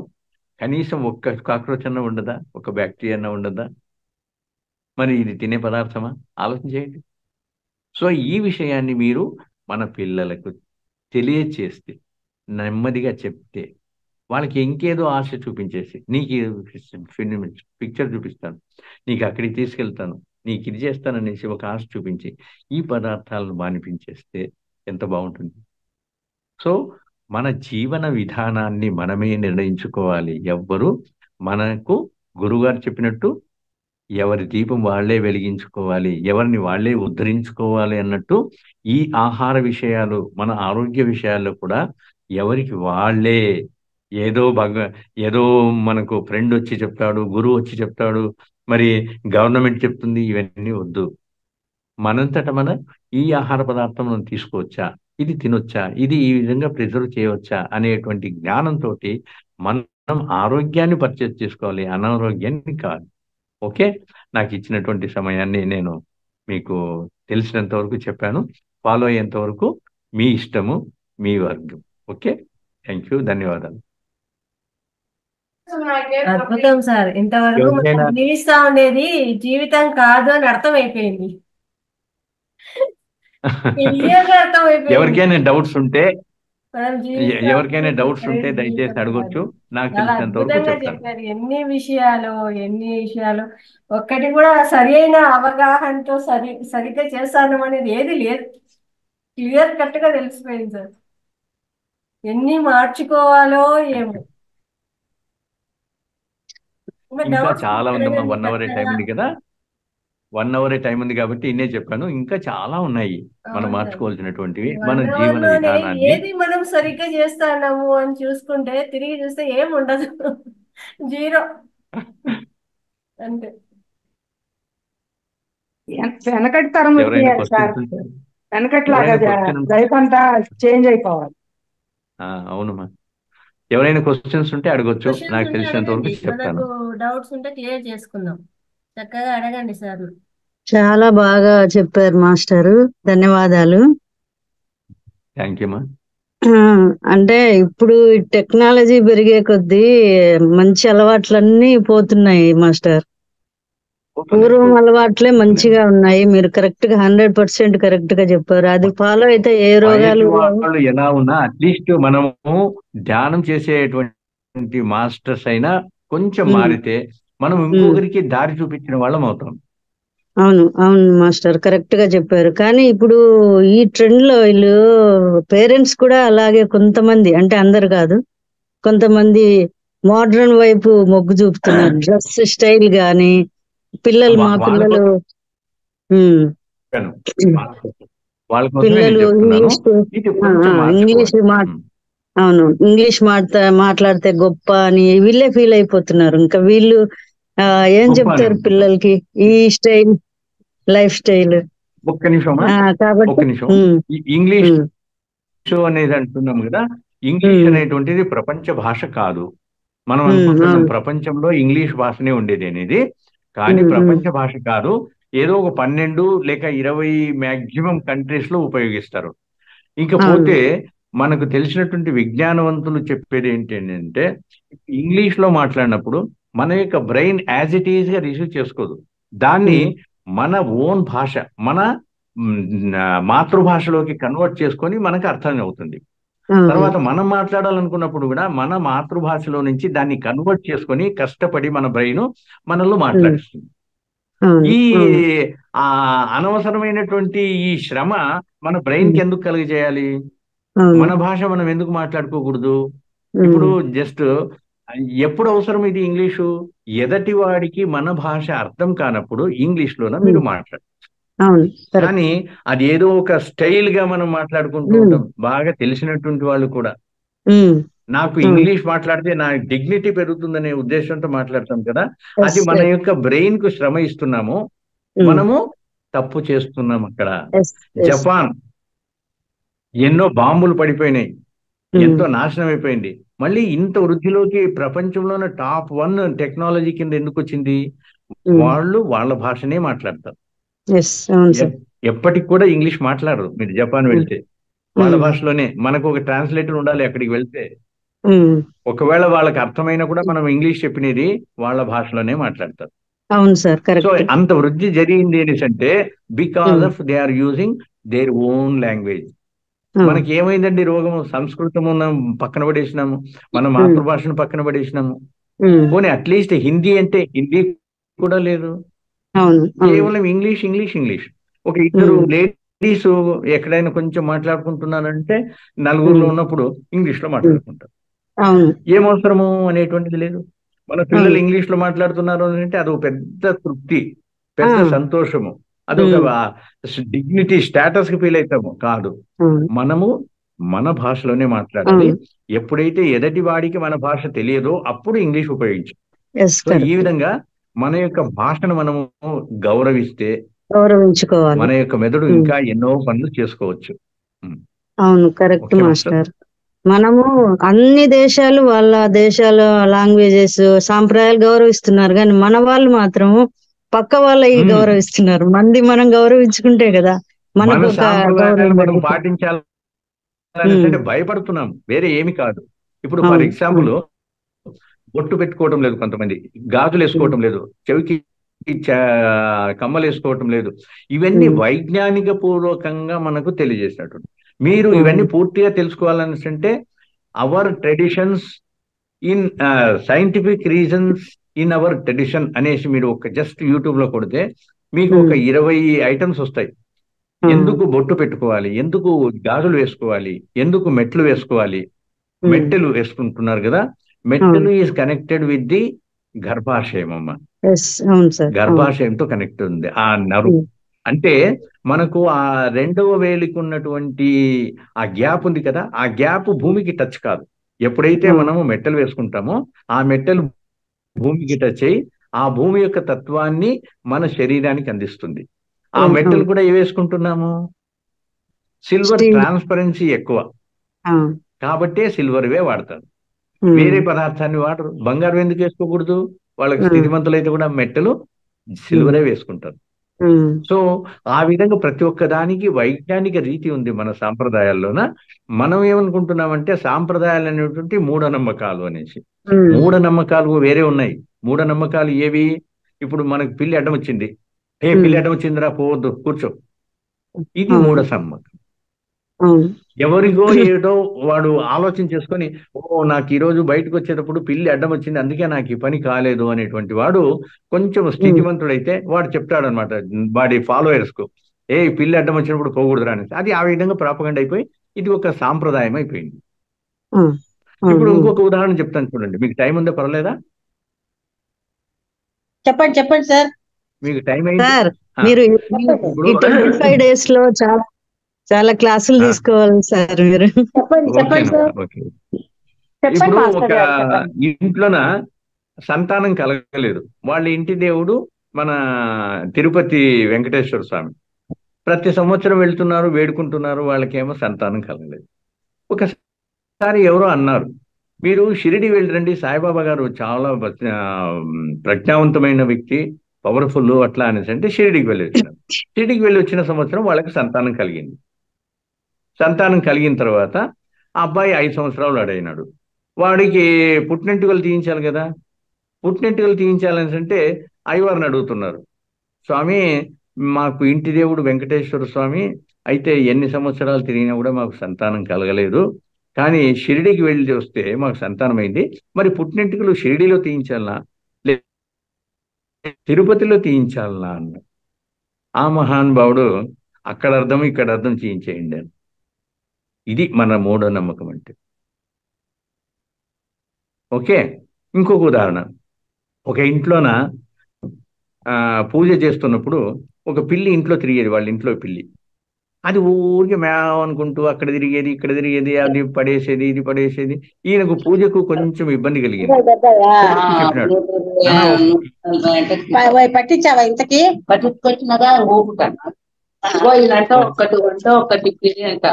కనీసం ఒక్క కాక్రోచ్ అన్నా ఉండదా? ఒక బ్యాక్టీరియా అన్నా ఉండదా? మరి ఇది తినే పదార్థమా? ఆలోచన చేయండి. సో, ఈ విషయాన్ని మీరు మన పిల్లలకు తెలియచేస్తే, నెమ్మదిగా చెప్తే, వాళ్ళకి ఇంకేదో ఆశ చూపించేసి, నీకు పిక్చర్ చూపిస్తాను. నీకు అక్కడికి తీసుకెళ్తాను. నీకు ఇది చేస్తాననేసి ఒక ఆశ చూపించి, ఈ పదార్థాలను మానిపించేస్తే ఎంత బావుంటుంది. సో, మన జీవన విధానాన్ని మనమే నిర్ణయించుకోవాలి. ఎవ్వరు మనకు గురువుగారు చెప్పినట్టు ఎవరి దీపం వాళ్ళే వెలిగించుకోవాలి. ఎవరిని వాళ్ళే ఉద్ధరించుకోవాలి అన్నట్టు ఈ ఆహార విషయాలు, మన ఆరోగ్య విషయాల్లో కూడా ఎవరికి వాళ్ళే ఏదో ఏదో మనకు ఫ్రెండ్ వచ్చి చెప్తాడు, గురువు వచ్చి చెప్తాడు, మరి గవర్నమెంట్ చెప్తుంది, ఇవన్నీ వద్దు. మనంతట మనం ఈ ఆహార పదార్థం మనం తీసుకోవచ్చా? ఇది తినొచ్చా? ఇది ఈ విధంగా ప్రిజర్వ్ చేయవచ్చా? అనేటువంటి జ్ఞానంతోటి మనం ఆరోగ్యాన్ని పర్చేజ్ చేసుకోవాలి. అనారోగ్యాన్ని కాదు. ఓకే. నాకిచ్చినటువంటి సమయాన్ని నేను మీకు తెలిసినంత వరకు చెప్పాను. ఫాలో అయ్యేంత వరకు మీ ఇష్టము, మీ వర్గం. ఓకే. Thank you. ధన్యవాదాలు. అద్భుతం సార్. ఇంతవరకు మనం ఎవరికైనా జీవిస్తా ఉండేది జీవితం కాదు అని అర్థమైపోయింది. క్లియర్‌గా అర్థమైపోయింది. ఎవరికైనా డౌట్స్ ఉంటే మనం జీవిస్తాము ఎవరికైనా డౌట్స్ ఉంటే సరైన దయచేసి జీవితం అడగొచ్చు. కాదు. నాకు చాలా తెలిసినంత వరకు అద్భుతంగా చెప్తాను. చెప్పారు. ఎన్ని విషయాలు ఒక్కటి కూడా సరి అయిన అవగాహనతో సరిగ్గా చేస్తాను అనేది ఏది లేదు. క్లియర్ కట్ గా తెలిసిపోయింది సార్. ఎన్ని మార్చుకోవాలో థ్యాంక్ ఏమో. యూ. ఇంకా ఇంకా డౌట్స్ చాలా ఉందమ్మా. అడగండి 1 అవరే టైం చక్కగా. ఉంది కదా. 1 అవరే టైం ఉంది కాబట్టి ఇన్నే చెప్పాను. ఇంకా చాలా ఉన్నాయి మనం అవును సార్. మార్చుకోవాల్సినటువంటివి ఈ మన 1 అవర్ జీవన లోనే విధానాన్ని. ఏది మనం సరిగ్గా చేస్తాము అని చూసుకుంటే తిరిగి చూస్తే ఏం ఉండదు. జీరో. అంతే. వెనకటి తరం ఎవరైనా వచ్చేయాలి సార్. క్వశ్చన్స్ ఉంటే వెనకట్లాగా ఎవరైనా క్వశ్చన్ లైఫ్ అంతా చేంజ్ అయిపోవాలి. అవునమ్మా. ఎవరైనా క్వశ్చన్స్ ఉంటే అడగొచ్చు. క్వశ్చన్స్ నాకు ఉంటే తెలిసినంత అడగండి. వరకు చెప్తాను. మనకు డౌట్స్ ఉంటే క్లియర్ చేసుకుందాం. చక్కగా అడగండి సార్. చాలా బాగా చెప్పారు మాస్టారు. ధన్యవాదాలు. థ్యాంక్ యూ అమ్మా. ఆ, అంటే ఇప్పుడు ఈ టెక్నాలజీ పెరిగే కొద్దీ మంచి అలవాట్లన్నీ పోతున్నాయి మాస్టర్. పూర్వం అలవాట్లే మంచిగా ఉన్నాయి. మీరు కరెక్ట్ గా 100% కరెక్ట్ గా చెప్పారు. అది ఫాలో అయితే ఏ బయటి రోగాలు రావు. వాళ్ళు ఎలా ఉన్నా అట్లీస్ట్ మనము ధ్యానం చేసేటువంటి మాస్టర్స్ అయినా కొంచెం ఉమ్, మారితే మనం ఉమ్. ఇంకొకరికి దారి చూపించిన వాళ్ళం అవుతాం. అవును అవును మాస్టర్ కరెక్ట్ గా చెప్పారు. కానీ ఇప్పుడు ఈ ట్రెండ్ లో వీళ్ళు పేరెంట్స్ కూడా అలాగే కొంతమంది, అంటే అందరు కాదు, కొంతమంది మోడ్రన్ వైపు మొగ్గు చూపుతున్నారు. డ్రెస్ స్టైల్ గాని మా వాళ్ళ పిల్లలు కోసం ఉమ్, చెప్పాను. వాళ్ళ కోసమే నేను పిల్లలు చెప్తున్నాను. ఇంగ్లీష్ ఇది కొంచెం ఇంగ్లీష్ మార్చుకోవాలి. అవును ఇంగ్లీష్ మాట్లాడితే గొప్ప అని వీళ్ళే ఫీల్ అయిపోతున్నారు. ఇంకా వీళ్ళు ఏం గొప్ప అని చెప్తారు ఉంటుంది. పిల్లలకి ఈ స్టైల్, లైఫ్ స్టైల్. ఒక్క నిమిషమా, కాబట్టి ఒక్క నిమిషం. ఈ ఇంగ్లీష్ అనేది అంటున్నాం కదా. ఇంగ్లీష్ అనేటువంటిది ప్రపంచ భాష కాదు. మనం అనుకుంటున్నాం అవును ప్రపంచంలో ఇంగ్లీష్ భాషనే ఉండేది అనేది. కానీ ప్రపంచ భాష కాదు. ఏదో ఒక 12 లేక 20 మ్యాక్సిమం కంట్రీస్ లో ఉపయోగిస్తారు. ఇంకపోతే మనకు తెలిసినటువంటి విజ్ఞానవంతులు చెప్పేది ఏంటంటే ఇంగ్లీష్ లో మాట్లాడినప్పుడు మన యొక్క బ్రెయిన్ యాజ్ ఇట్ ఈజ్ గా రిసీవ్ చేసుకోదు. దాన్ని మన ఓన్ భాష, మన మాతృభాషలోకి కన్వర్ట్ చేసుకొని మనకు అర్థం అవుతుంది. తర్వాత మనం మాట్లాడాలనుకున్నప్పుడు కూడా మన మాతృభాషలో నుంచి దాన్ని కన్వర్ట్ చేసుకొని కష్టపడి మన బ్రెయిన్ మనలో మాట్లాడిస్తుంది. ఈ అనవసరమైనటువంటి ఈ శ్రమ మన బ్రెయిన్ కి ఎందుకు కలిగజేయాలి? మన భాష మనం ఎందుకు మాట్లాడుకోకూడదు? ఇప్పుడు జస్ట్ ఎప్పుడు అవసరం ఇది ఇంగ్లీషు? ఎదటి వాడికి మన భాష అర్థం కానప్పుడు ఇంగ్లీష్ లోన మీరు మాట్లాడచ్చు. కానీ అది ఏదో ఒక స్టైల్ గా మనం మాట్లాడుకుంటూ ఉంటాం. బాగా తెలిసినటువంటి వాళ్ళు కూడా నాకు ఇంగ్లీష్ మాట్లాడితే నా డిగ్నిటీ పెరుగుతుందనే ఉద్దేశంతో మాట్లాడతాం కదా. అది మన యొక్క బ్రెయిన్ కు శ్రమ ఇస్తున్నాము. మనము తప్పు చేస్తున్నాం అక్కడ. జపాన్ ఎన్నో బాంబులు పడిపోయినాయి, ఎంతో నాశనం అయిపోయింది. మళ్ళీ ఇంత వృద్ధిలోకి ప్రపంచంలోనే టాప్ 1 టెక్నాలజీ కింద ఎందుకు వచ్చింది? వాళ్ళు వాళ్ళ భాషనే మాట్లాడతారు. ఎప్పటికి కూడా ఇంగ్లీష్ మాట్లాడరు. మీరు జపాన్ వెళ్తే వాళ్ళ భాషలోనే. మనకు ఒక ట్రాన్స్లేటర్ ఉండాలి అక్కడికి వెళ్తే. ఒకవేళ వాళ్ళకి అర్థమైనా కూడా మనం ఇంగ్లీష్ చెప్పినది వాళ్ళ భాషలోనే మాట్లాడతారు. అవును సార్ సో కరెక్ట్. అంత వృద్ధి జరిగింది ఏంటంటే because of they are using their own language. మనకి ఏమైందండి రోగం? సంస్కృతము పక్కన పడేసినాము, మన మాతృభాషను పక్కన పడేసినాము. పోనీ అట్లీస్ట్ హిందీ అంటే హిందీ కూడా లేదు. కేవలం ఇంగ్లీష్ ఇంగ్లీష్ ఇంగ్లీష్. ఒక ఇద్దరు లేడీస్ ఎక్కడైనా కొంచెం మాట్లాడుకుంటున్నారంటే నలుగురిలో ఉన్నప్పుడు ఇంగ్లీష్ లో మాట్లాడుకుంటారు. ఏం అవసరము అనేటువంటిది లేదు. మన పిల్లలు ఇంగ్లీష్ లో మాట్లాడుతున్నారు అంటే అదొక పెద్ద తృప్తి, పెద్ద సంతోషము, అదొక డిగ్నిటీ, స్టేటస్ కి ఫీల్ అవుతాము. కాదు, మనము మన భాషలోనే మాట్లాడాలి. ఎప్పుడైతే ఎదటి వాడికి మన భాష తెలియదో అప్పుడు ఇంగ్లీష్ ఉపయోగించాలి. సో ఈ విధంగా మన యొక్క భాషను మనము గౌరవించుకోవాలి. మన యొక్క మెదడు ఇంకా ఎన్నో పనులు చేసుకోవచ్చు. అవును కరెక్ట్ మాస్టర్. మనము అన్ని దేశాలు వాళ్ళ దేశాల లాంగ్వేజెస్, సాంప్రదాయాలు గౌరవిస్తున్నారు, కానీ మన వాళ్ళు మాత్రం పక్క వాళ్ళకి గౌరవిస్తున్నారు. మంది మనం గౌరవించుకుంటే కదా మనకు మన ఒక సాంప్రదాయాలు గౌరవం మనం పెరుగుతుంది. పాటించాలంటే భయపడుతున్నాం, వేరే ఏమి కాదు. ఇప్పుడు ఫర్ ఎగ్జాంపుల్ బొట్టు పెట్టుకోవడం లేదు కొంతమంది, గాజులు వేసుకోవటం లేదు, చెవికి కమ్మలు వేసుకోవటం లేదు. ఇవన్నీ వైజ్ఞానిక పూర్వకంగా మనకు తెలియజేసినట్టు. మీరు ఇవన్నీ పూర్తిగా తెలుసుకోవాలంటే hour traditions in scientific reasons in our tradition అనేసి మీరు ఒక జస్ట్ యూట్యూబ్ లో కొడితే మీకు ఒక 20 ఐటమ్స్ వస్తాయి. ఎందుకు బొట్టు పెట్టుకోవాలి, ఎందుకు గాజులు వేసుకోవాలి, ఎందుకు మెట్లు వేసుకోవాలి, మెట్టెలు వేసుకుంటున్నారు కదా, మెట్టెలు ఈజ్ కనెక్టెడ్ విత్ ది గర్భాశయం అమ్మ. అవును సార్. గర్భాశయంతో కనెక్ట్ ఉంది ఆ నరు. అంటే మనకు ఆ 2వ వేలికి ఉన్నటువంటి ఆ గ్యాప్ ఉంది కదా, ఆ గ్యాప్ భూమికి టచ్ కాదు. ఎప్పుడైతే మనము మెట్టెలు వేసుకుంటామో ఆ మెట్టెలు భూమికి టచ్ అయ్యి ఆ భూమి యొక్క తత్వాన్ని మన శరీరానికి అందిస్తుంది. ఆ మెట్టెలు కూడా ఏ వేసుకుంటున్నాము, సిల్వర్ ట్రాన్స్పరెన్సీ ఎక్కువ కాబట్టే సిల్వర్వే వాడతారు, వేరే పదార్థాన్ని వాడరు. బంగారం ఎందుకు వేసుకోకూడదు, వాళ్ళకి స్థితిమంతులైతే కూడా మెట్టెలు సిల్వరే వేసుకుంటారు. సో ఆ విధంగా ప్రతి ఒక్క దానికి వైజ్ఞానిక రీతి ఉంది మన సాంప్రదాయాల్లోన. మనం ఏమనుకుంటున్నామంటే సాంప్రదాయాలు అనేటువంటి మూఢనమ్మకాలు అనేసి. మూఢనమ్మకాలు వేరే ఉన్నాయి. మూఢనమ్మకాలు ఏవి, ఇప్పుడు మనకు పిల్లి అడ్డం వచ్చింది, పిల్లి అడ్డం వచ్చిందిరా పోవద్దు కూర్చో, ఇది మూఢనమ్మకం. ఎవరికో ఏదో వాడు ఆలోచన చేసుకొని, ఓ నాకు ఈ రోజు బయటకు వచ్చేటప్పుడు పిల్లి అడ్డం వచ్చింది అందుకే నాకు ఈ పని కాలేదు అనేటువంటి వాడు కొంచెం స్థితివంతుడైతే వాడు చెప్తాడనమాట వాడి ఫాలోయర్స్ కు, పిల్లి అడ్డం వచ్చినప్పుడు పోకూడదురా అనేసి. అది ఆ విధంగా ప్రాపగండ అయిపోయి ఇది ఒక సాంప్రదాయం అయిపోయింది. ఇప్పుడు ఇంకొక ఉదాహరణ చెప్తాను చూడండి, మీకు టైం ఉందా, పర్లేదా? చెప్పండి సార్. మీకు టైం అయింది సార్. మీరు ఈ 25 days లో చాలా క్లాసులు తీసుకోవాలి సార్ మీరు. చెప్పండి సార్. ఇప్పుడు ఒక ఇంట్లోన సంతానం కలగలేదు, వాళ్ళ ఇంటి దేవుడు మన తిరుపతి వెంకటేశ్వర స్వామి. ప్రతి సంవత్సరం వెళ్తున్నారు, వేడుకుంటున్నారు, వాళ్ళకేమో సంతానం కలగలేదు. ఒకసారి ఎవరో అన్నారు, మీరు షిరిడి వెళ్ళండి, సాయిబాబా గారు చాలా ప్రజ్ఞావంతమైన వ్యక్తి, పవర్ఫుల్ అట్లా అనేసి అంటే షిరిడికి వెళ్ళి వచ్చినారు. షిరిడికి వెళ్ళి వచ్చిన సంవత్సరం వాళ్ళకి సంతానం కలిగింది. సంతానం కలిగిన తర్వాత ఆ అబ్బాయి 5 సంవత్సరాలు అడైనాడు. వాడికి పుట్టినెంటుకలు తీయించాలి కదా, పుట్టినెంటుకలు తీయించాలని అంటే అయ్యవారిని అడుగుతున్నారు, స్వామి మాకు ఇంటి దేవుడు వెంకటేశ్వర స్వామి, అయితే ఎన్ని సంవత్సరాలు తిరిగినా కూడా మాకు సంతానం కలగలేదు, కానీ షిరిడికి వెళ్ళి వస్తే మాకు సంతానం అయింది, మరి పుట్టినెంటుకలు షిరిడిలో తీయించాలనా తిరుపతిలో తీయించాలనా అన్న. ఆ మహానుభావుడు అక్కడ అర్థం ఇక్కడ అర్థం చేయించేయండి అని. ఇది మన మూఢనమ్మకం అంటే. ఓకే, ఇంకొక ఉదాహరణ, ఒక ఇంట్లోన పూజ చేస్తున్నప్పుడు ఒక పిల్లి ఇంట్లో తిరిగేది, వాళ్ళ ఇంట్లో పిల్లి. అది ఊరికి మేవ్ అనుకుంటూ అక్కడ తిరిగేది ఇక్కడ తిరిగేది, అది పడేసేది ఇది పడేసేది. ఈయనకు పూజకు కొంచెం ఇబ్బంది కలిగింది. చెప్పినాడు, పట్టించావా ఇంతకి పట్టించుకొచ్చినదా ఊపుతాను ఒకటి పిల్లి అంట.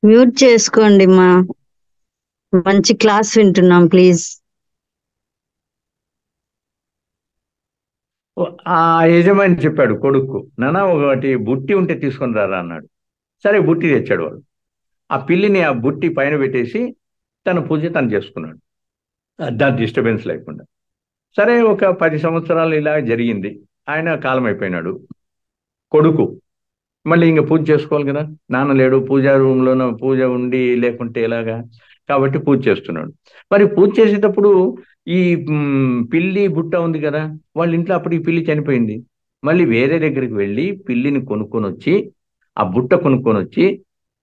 మ్యూట్ చేసుకోండి మా, మంచి క్లాస్ వింటున్నాం ప్లీజ్. ఆ యజమాని చెప్పాడు కొడుకు, నాన్న ఒకటి బుట్టి ఉంటే తీసుకొని రారా అన్నాడు. సరే బుట్టి తెచ్చాడు వాడు. ఆ పిల్లిని ఆ బుట్టి పైన పెట్టేసి తన పూజ తను చేసుకున్నాడు, దాని డిస్టర్బెన్స్ లేకుండా. సరే ఒక 10 సంవత్సరాలు ఇలా జరిగింది. ఆయన కాలం అయిపోయినాడు. కొడుకు మళ్ళీ ఇంకా పూజ చేసుకోవాలి కదా, నాన్న లేడు, పూజా రూమ్లోనూ పూజ ఉండి లేకుంటే ఎలాగా, కాబట్టి పూజ చేస్తున్నాడు. మరి పూజ చేసేటప్పుడు ఈ పిల్లి బుట్ట ఉంది కదా, వాళ్ళ ఇంట్లో అప్పుడు ఈ పిల్లి చనిపోయింది. మళ్ళీ వేరే దగ్గరికి వెళ్ళి పిల్లిని కొనుక్కొని వచ్చి ఆ బుట్ట కొనుక్కొని వచ్చి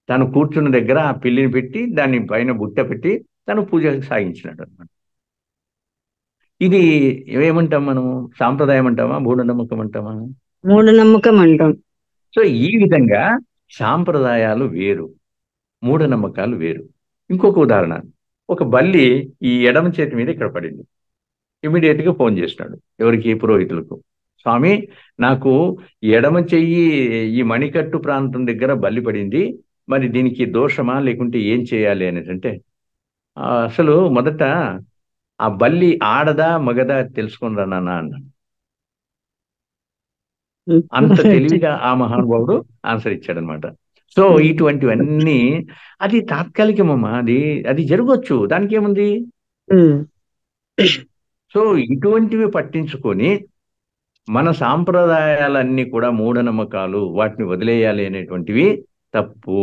తను కూర్చున్న దగ్గర ఆ పిల్లిని పెట్టి దాని పైన బుట్ట పెట్టి తను పూజ సాగించినాడు అనమాట. ఇది ఏమంటాం మనము, సాంప్రదాయం అంటామా మూఢనమ్మకం అంటామా? మూఢనమ్మకం అంటాం. సో ఈ విధంగా సాంప్రదాయాలు వేరు, మూఢనమ్మకాలు వేరు. ఇంకొక ఉదాహరణ, ఒక బల్లి ఈ ఎడమ చేతి మీద ఇక్కడ పడింది. ఇమీడియట్ గా ఫోన్ చేసినాడు ఎవరికి, పురోహితులకు, స్వామి నాకు ఎడమ చెయ్యి ఈ మణికట్టు ప్రాంతం దగ్గర బల్లి పడింది, మరి దీనికి దోషమా లేకుంటే ఏం చేయాలి అనేసి అంటే, అసలు మొదట ఆ బల్లి ఆడదా మగదా తెలుసుకుని రా నాన్న అన్నాడు. అంత తెలివిగా ఆ మహానుభావుడు ఆన్సర్ ఇచ్చాడనమాట. సో ఇటువంటివన్నీ అది తాత్కాలికమమ్మా, అది జరగవచ్చు, దానికి ఏముంది. సో ఇటువంటివి పట్టించుకొని మన సాంప్రదాయాలన్నీ కూడా మూఢనమ్మకాలు, వాటిని వదిలేయాలి అనేటువంటివి తప్పు.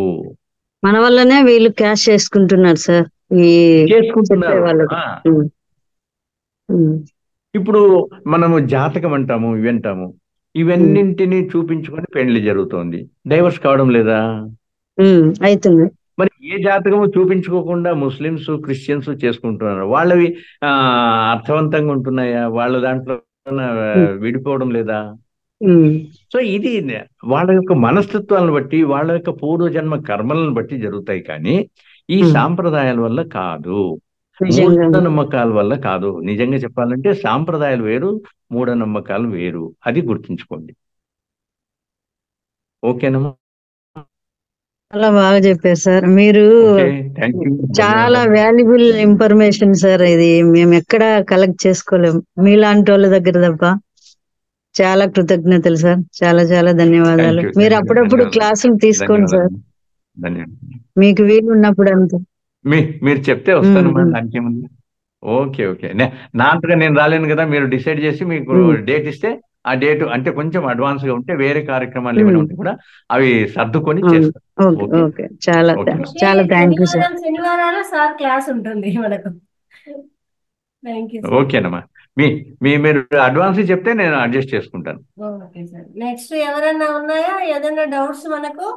మన వల్లనే వీళ్ళు క్యాష్ చేసుకుంటున్నారు సార్ ఈ చెప్పే చేసుకుంటున్నారు. వాళ్ళు. ఉమ్, ఉమ్, ఇప్పుడు మనము జాతకం అంటాము, ఇవి అంటాము, ఇవన్నింటినీ చూపించుకొని పెళ్లి జరుగుతోంది, డైవర్స్ కావడం లేదా? అవుతుంది. మరి ఏ జాతకము చూపించుకోకుండా ముస్లిమ్స్, క్రిస్టియన్స్ చేసుకుంటున్నారు, వాళ్ళవి అర్థవంతంగా ఉంటున్నాయా? వాళ్ళ దాంట్లో విడిపోవడం లేదా? సో ఇది వాళ్ళ యొక్క మనస్తత్వాలను బట్టి, వాళ్ళ యొక్క పూర్వజన్మ కర్మలను బట్టి జరుగుతాయి, కానీ ఈ సాంప్రదాయాల వల్ల కాదు, మూఢనమ్మకాల వల్ల కాదు. నిజంగా చెప్పాలంటే సాంప్రదాయాలు వేరు, మూఢనమ్మకాలు వేరు, అది గుర్తుంచుకోండి. ఓకేనమ్మా? చాలా బాగా చెప్పారు సార్ మీరు. Thank you. చాలా వాల్యుబుల్ ఇన్ఫర్మేషన్ సార్. ఇది మేము ఎక్కడ కలెక్ట్ చేసుకోలేము మీలాంటి వాళ్ళ దగ్గర తప్ప. చాలా కృతజ్ఞతలు సార్. చాలా చాలా ధన్యవాదాలు. మీరు అప్పుడప్పుడు క్లాసులు తీసుకోండి సార్, మీకు వీలు ఉన్నప్పుడు అంతా. మీరు చెప్తే వస్తానమ్మా, దానికి ఏముంది. Okay okay. నా అంతగా నేను రాలేను కదా, మీరు డిసైడ్ చేసి మీకు డేట్ ఇస్తే ఆ డేట్ అంటే కొంచెం అడ్వాన్స్ గా ఉంటే వేరే కార్యక్రమాలు ఏమైనా ఉంటే కూడా అవి సర్దుకొని చేస్తాం. ఓకే, చాలా చాలా థ్యాంక్ యూ సార్. శనివారాలు సార్ క్లాస్ ఉంటుంది మనకు. Thank you. ఓకేనమ్మా, మీరు అడ్వాన్స్ చెప్తే నేను అడ్జస్ట్ చేసుకుంటాను. Okay sir. నెక్స్ట్ ఎవరైనా ఉన్నాయా? ఏదైనా డౌట్స్ మనకు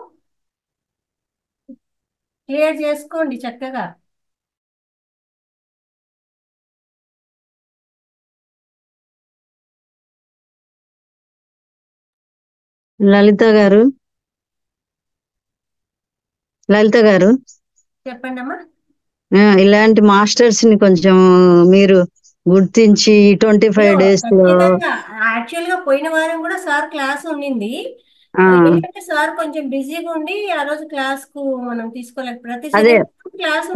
క్లియర్ చేసుకోండి చక్కగా. లలిత గారు చెప్పండి అమ్మా. ఇలాంటి మాస్టర్స్ ని కొంచెం మీరు గుర్తించి 25 days లో. యాక్చువల్ గా పోయిన వారం కూడా సార్ క్లాస్ ఉండింది. ఏంటంటే సార్ కొంచెం బిజీగా ఉండి ఆ రోజు క్లాస్ కు మనం తీసుకోలేక, ప్రతి క్లాస్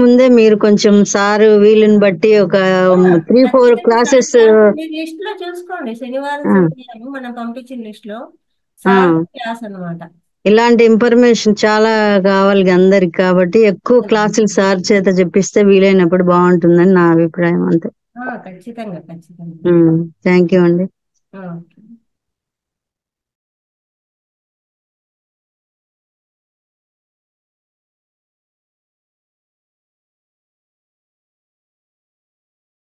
ముందే మీరు కొంచెం సార్ వీలుని బట్టి ఒక 3-4 క్లాసెస్ లిస్ట్ లో చూసుకోండి. శనివారం మనం పంపించిన లిస్ట్ లో సార్ క్లాస్ అన్నమాట. ఇలాంటి ఇన్ఫర్మేషన్ చాలా కావాలి అందరికి, కాబట్టి ఎక్కువ క్లాసులు సార్ చేత చెప్పిస్తే వీలైనప్పుడు బాగుంటుందని నా అభిప్రాయం. అంతే. ఖచ్చితంగా ఖచ్చితంగా. థ్యాంక్ యూ అండి.